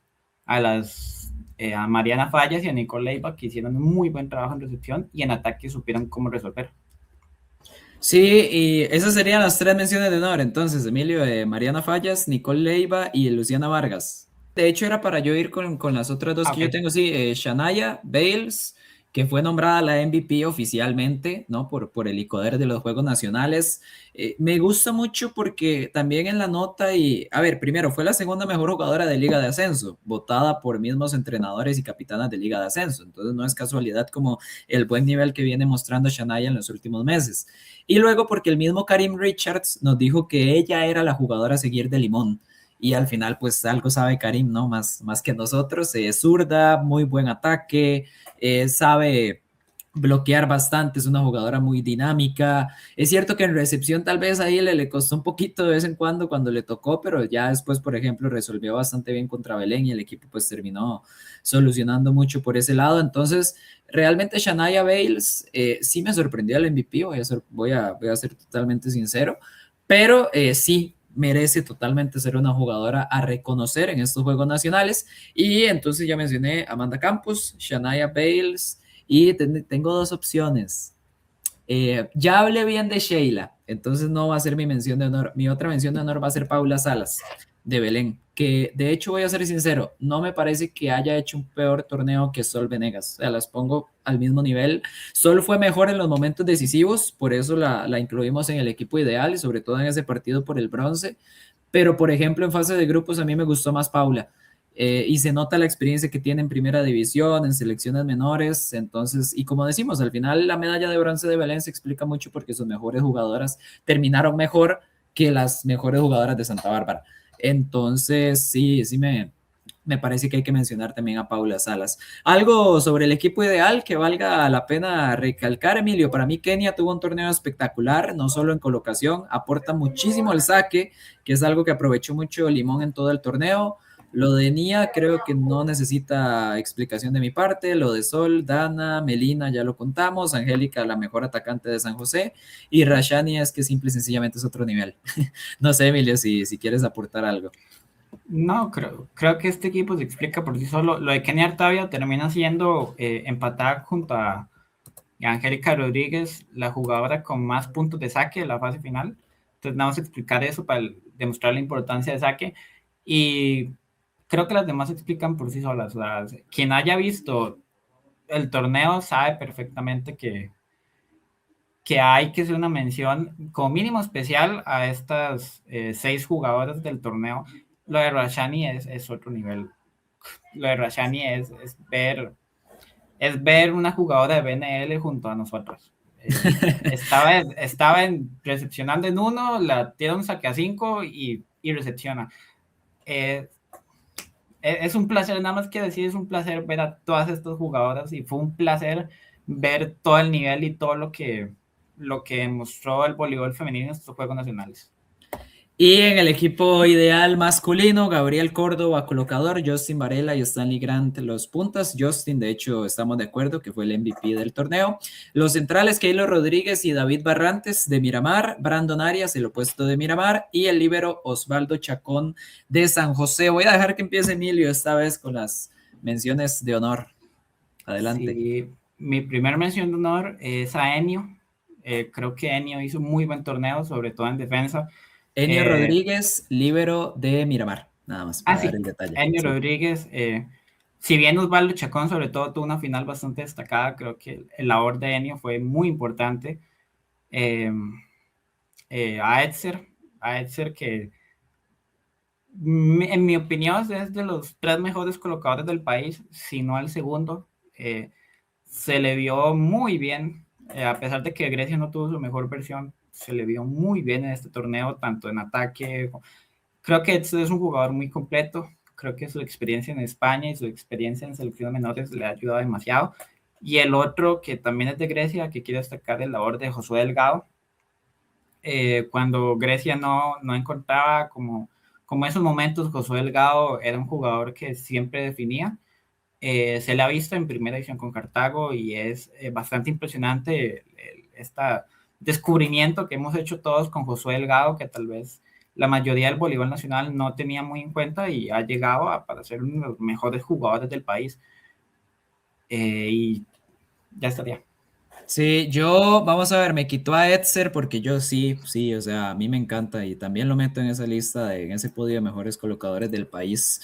Mariana Fallas y a Nicole Leiva, que hicieron un muy buen trabajo en recepción y en ataque supieron cómo resolver. Sí, y esas serían las tres menciones de honor. Entonces, Emilio, Mariana Fallas, Nicole Leiva y Luciana Vargas. De hecho, era para yo ir con las otras dos Ah, que yo ok. tengo, sí, Shania Bales, que fue nombrada la MVP oficialmente, ¿no? Por el ICODER de los Juegos Nacionales. Me gusta mucho porque también en la nota y, a ver, primero, fue la segunda mejor jugadora de Liga de Ascenso, votada por mismos entrenadores y capitanas de Liga de Ascenso. Entonces, no es casualidad como el buen nivel que viene mostrando Shania en los últimos meses. Y luego porque el mismo Karim Richards nos dijo que ella era la jugadora a seguir de Limón. Y al final, pues algo sabe Karim, ¿no? Más que nosotros. Es zurda, muy buen ataque, sabe bloquear bastante, es una jugadora muy dinámica. Es cierto que en recepción tal vez ahí le costó un poquito de vez en cuando le tocó, pero ya después, por ejemplo, resolvió bastante bien contra Belén y el equipo pues terminó solucionando mucho por ese lado. Entonces, realmente Shania Bales sí me sorprendió el MVP, voy a ser totalmente sincero, pero sí merece totalmente ser una jugadora a reconocer en estos Juegos Nacionales. Y entonces ya mencioné Amanda Campos, Shania Bales y tengo dos opciones. Ya hablé bien de Sheila, entonces no va a ser mi mención de honor. Mi otra mención de honor va a ser Paula Salas, de Belén, que de hecho voy a ser sincero, no me parece que haya hecho un peor torneo que Sol Venegas. O sea, las pongo al mismo nivel. Sol fue mejor en los momentos decisivos, por eso la incluimos en el equipo ideal y sobre todo en ese partido por el bronce. Pero, por ejemplo, en fase de grupos a mí me gustó más Paula. Y se nota la experiencia que tiene en primera división, en selecciones menores, entonces, y como decimos, al final la medalla de bronce de Belén se explica mucho porque sus mejores jugadoras terminaron mejor que las mejores jugadoras de Santa Bárbara. Entonces, sí me parece que hay que mencionar también a Paula Salas. Algo sobre el equipo ideal que valga la pena recalcar, Emilio. Para mí, Kenia tuvo un torneo espectacular, no solo en colocación, aporta muchísimo al saque, que es algo que aprovechó mucho Limón en todo el torneo. Lo de Nia creo que no necesita explicación de mi parte. Lo de Sol, Dana, Melina, ya lo contamos. Angélica, la mejor atacante de San José. Y Rashani es que simple y sencillamente es otro nivel. No sé, Emilio, si quieres aportar algo. No, creo que este equipo se explica por sí solo. Lo de Kenny Artavia termina siendo empatada junto a Angélica Rodríguez, la jugadora con más puntos de saque de la fase final. Entonces, vamos a explicar eso para demostrar la importancia de saque. Y creo que las demás se explican por sí solas. O sea, quien haya visto el torneo sabe perfectamente que hay que hacer una mención como mínimo especial a estas 6 jugadoras del torneo. Lo de Rashani es otro nivel. Lo de Rashani es ver una jugadora de BNL junto a nosotros. Estaba recepcionando en uno, la tira un saque a 5 y recepciona. Eh, es un placer, nada más que decir, es un placer ver a todas estas jugadoras y fue un placer ver todo el nivel y todo lo que mostró el voleibol femenino en estos Juegos Nacionales. Y en el equipo ideal masculino, Gabriel Córdoba, colocador, Justin Varela y Stanley Grant, los puntas. Justin, de hecho, estamos de acuerdo que fue el MVP del torneo. Los centrales, Keylor Rodríguez y David Barrantes de Miramar, Brandon Arias, el opuesto de Miramar, y el líbero Osvaldo Chacón de San José. Voy a dejar que empiece Emilio esta vez con las menciones de honor. Adelante. Sí, mi primer mención de honor es a Enio. Creo que Enio hizo un muy buen torneo, sobre todo en defensa. Enio Eh, Rodríguez, líbero de Miramar, nada más para dar sí, el detalle. Enio Sí. Rodríguez si bien Osvaldo Chacón sobre todo tuvo una final bastante destacada, creo que el labor de Enio fue muy importante. Eh, a Etzer, que en mi opinión es de los tres mejores colocadores del país, si no el segundo. Se le vio muy bien, a pesar de que Grecia no tuvo su mejor versión, se le vio muy bien en este torneo, tanto en ataque. Creo que es un jugador muy completo. Creo que su experiencia en España y su experiencia en selecciones menores le ha ayudado demasiado. Y el otro, que también es de Grecia, que quiero destacar el labor de Josué Delgado. Cuando Grecia no encontraba como esos momentos, Josué Delgado era un jugador que siempre definía. Se le ha visto en primera edición con Cartago y es bastante impresionante este descubrimiento que hemos hecho todos con Josué Delgado, que tal vez la mayoría del voleibol nacional no tenía muy en cuenta y ha llegado para ser uno de los mejores jugadores del país. Y ya estaría. Sí, vamos a ver, me quitó a Etzer porque yo sí, sí, o sea, a mí me encanta y también lo meto en esa lista, en ese podio de mejores colocadores del país.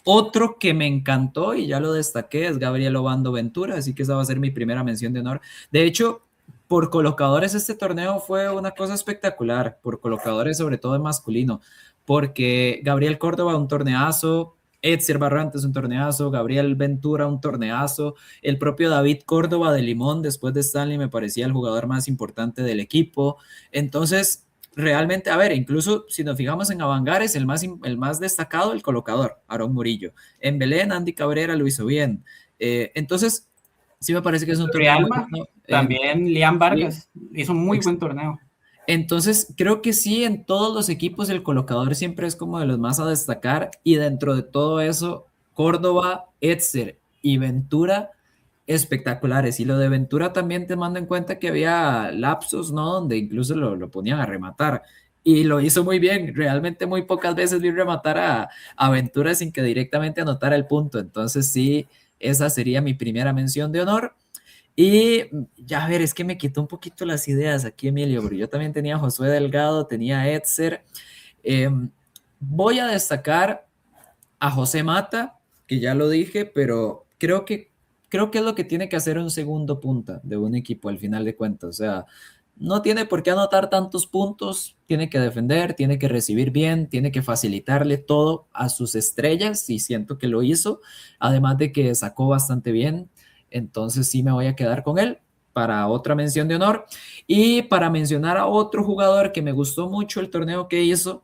Otro que me encantó y ya lo destaqué es Gabriel Obando Ventura, así que esa va a ser mi primera mención de honor. De hecho, por colocadores este torneo fue una cosa espectacular, por colocadores sobre todo en masculino, porque Gabriel Córdoba un torneazo, Etzer Barrantes un torneazo, Gabriel Ventura un torneazo, el propio David Córdoba de Limón, después de Stanley, me parecía el jugador más importante del equipo. Entonces, realmente, a ver, incluso si nos fijamos en Avangares, el más destacado, el colocador, Aarón Murillo. En Belén, Andy Cabrera lo hizo bien. Entonces, sí me parece que es un torneo muy Realma, bueno. también Liam Sí, Vargas hizo un muy buen torneo. entonces, creo que sí, en todos los equipos el colocador siempre es como de los más a destacar y dentro de todo eso, Córdoba, Etzer y Ventura espectaculares. Y lo de Ventura también te mando en cuenta que había lapsos, ¿no? Donde incluso lo ponían a rematar. Y lo hizo muy bien. Realmente muy pocas veces vi rematar a Ventura sin que directamente anotara el punto. Entonces sí, esa sería mi primera mención de honor. Y ya a ver, es que me quitó un poquito las ideas aquí, Emilio, porque yo también tenía a Josué Delgado, tenía a Etzer. Eh, Voy a destacar a José Mata, que ya lo dije, pero creo que es lo que tiene que hacer un segundo punta de un equipo al final de cuentas. O sea, no tiene por qué anotar tantos puntos, tiene que defender, tiene que recibir bien, tiene que facilitarle todo a sus estrellas y siento que lo hizo, además de que sacó bastante bien. Entonces sí me voy a quedar con él para otra mención de honor y para mencionar a otro jugador que me gustó mucho el torneo que hizo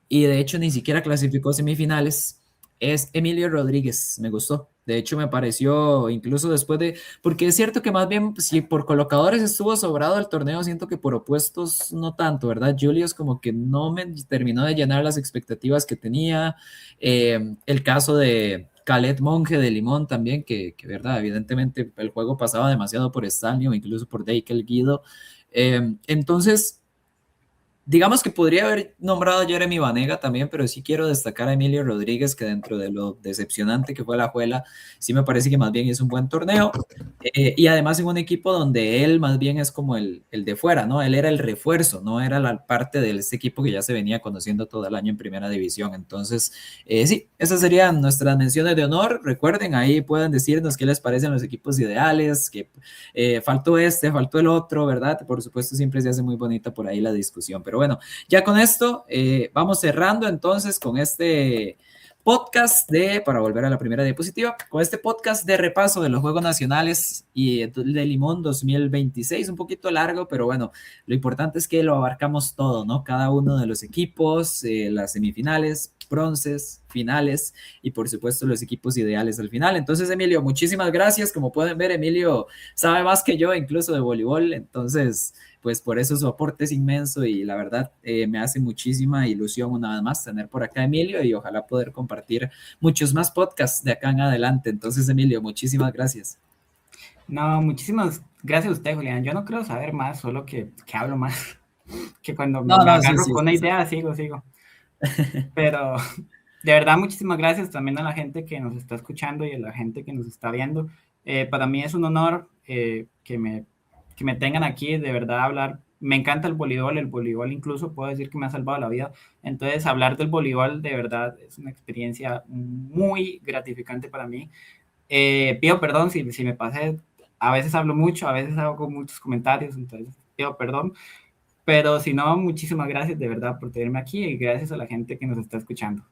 y de hecho ni siquiera clasificó semifinales, es Emilio Rodríguez, me gustó. De hecho, me pareció, incluso después de, porque es cierto que más bien, si por colocadores estuvo sobrado el torneo, siento que por opuestos no tanto, ¿verdad? Julius como que no me terminó de llenar las expectativas que tenía. El caso de Calet Monge de Limón también, ¿verdad? Evidentemente el juego pasaba demasiado por Stanley o incluso por Deikel Guido. Entonces, digamos que podría haber nombrado a Jeremy Vanega también, pero sí quiero destacar a Emilio Rodríguez, que dentro de lo decepcionante que fue la Juela, sí me parece que más bien es un buen torneo. Y además en un equipo donde él más bien es como el de fuera, ¿no? Él era el refuerzo, no era la parte de este equipo que ya se venía conociendo todo el año en primera división. Entonces, sí, esas serían nuestras menciones de honor. Recuerden, ahí pueden decirnos qué les parecen los equipos ideales, que faltó este, faltó el otro, ¿verdad? Por supuesto, siempre se hace muy bonita por ahí la discusión. Pero bueno, ya con esto vamos cerrando entonces con este podcast para volver a la primera diapositiva, con este podcast de repaso de los Juegos Nacionales y de Limón 2026, un poquito largo, pero bueno, lo importante es que lo abarcamos todo, ¿no? Cada uno de los equipos, las semifinales, bronces, finales y por supuesto los equipos ideales al final. Entonces, Emilio, muchísimas gracias. Como pueden ver, Emilio sabe más que yo incluso de voleibol, entonces pues por eso su aporte es inmenso y la verdad me hace muchísima ilusión una vez más tener por acá a Emilio y ojalá poder compartir muchos más podcasts de acá en adelante. Entonces, Emilio, muchísimas gracias. No, muchísimas gracias a usted, Julián. Yo no creo saber más, solo que hablo más. Que cuando No, me no, sí, agarro sí, con una sí, sí. idea, sigo. Pero de verdad, muchísimas gracias también a la gente que nos está escuchando y a la gente que nos está viendo. Para mí es un honor que me tengan aquí, de verdad, hablar me encanta el voleibol incluso puedo decir que me ha salvado la vida. Entonces, hablar del voleibol de verdad es una experiencia muy gratificante para mí. Pido perdón si me pasé, a veces hablo mucho, a veces hago muchos comentarios, entonces pido perdón, pero si no, muchísimas gracias de verdad por tenerme aquí y gracias a la gente que nos está escuchando.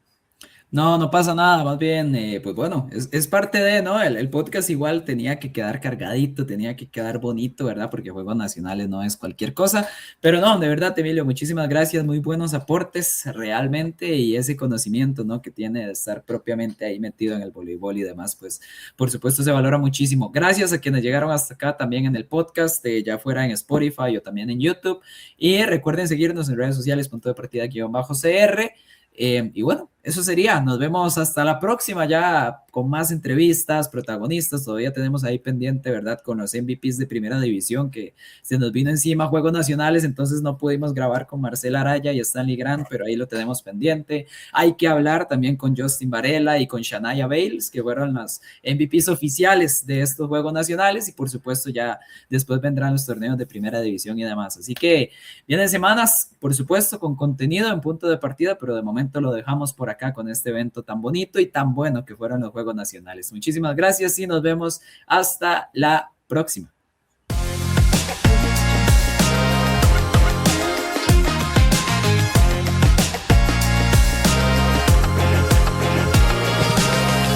No, no pasa nada, más bien, pues bueno, es parte de, ¿no? El podcast igual tenía que quedar cargadito, tenía que quedar bonito, ¿verdad? Porque Juegos Nacionales no es cualquier cosa, pero no, de verdad, Emilio, muchísimas gracias, muy buenos aportes realmente y ese conocimiento, ¿no? Que tiene de estar propiamente ahí metido en el voleibol y demás, pues por supuesto se valora muchísimo. Gracias a quienes llegaron hasta acá también en el podcast, ya fuera en Spotify o también en YouTube, y recuerden seguirnos en redes sociales, punto de partida-cr. Y bueno, eso sería. Nos vemos hasta la próxima ya con más entrevistas, protagonistas. Todavía tenemos ahí pendiente, ¿verdad? Con los MVPs de primera división que se nos vino encima Juegos Nacionales, entonces no pudimos grabar con Marcela Araya y Stanley Grant, pero ahí lo tenemos pendiente. Hay que hablar también con Justin Varela y con Shania Bales, que fueron las MVPs oficiales de estos Juegos Nacionales y por supuesto ya después vendrán los torneos de primera división y demás. Así que vienen semanas, por supuesto, con contenido en punto de partida, pero de momento lo dejamos por acá con este evento tan bonito y tan bueno que fueron los Juegos Nacionales. Muchísimas gracias y nos vemos hasta la próxima.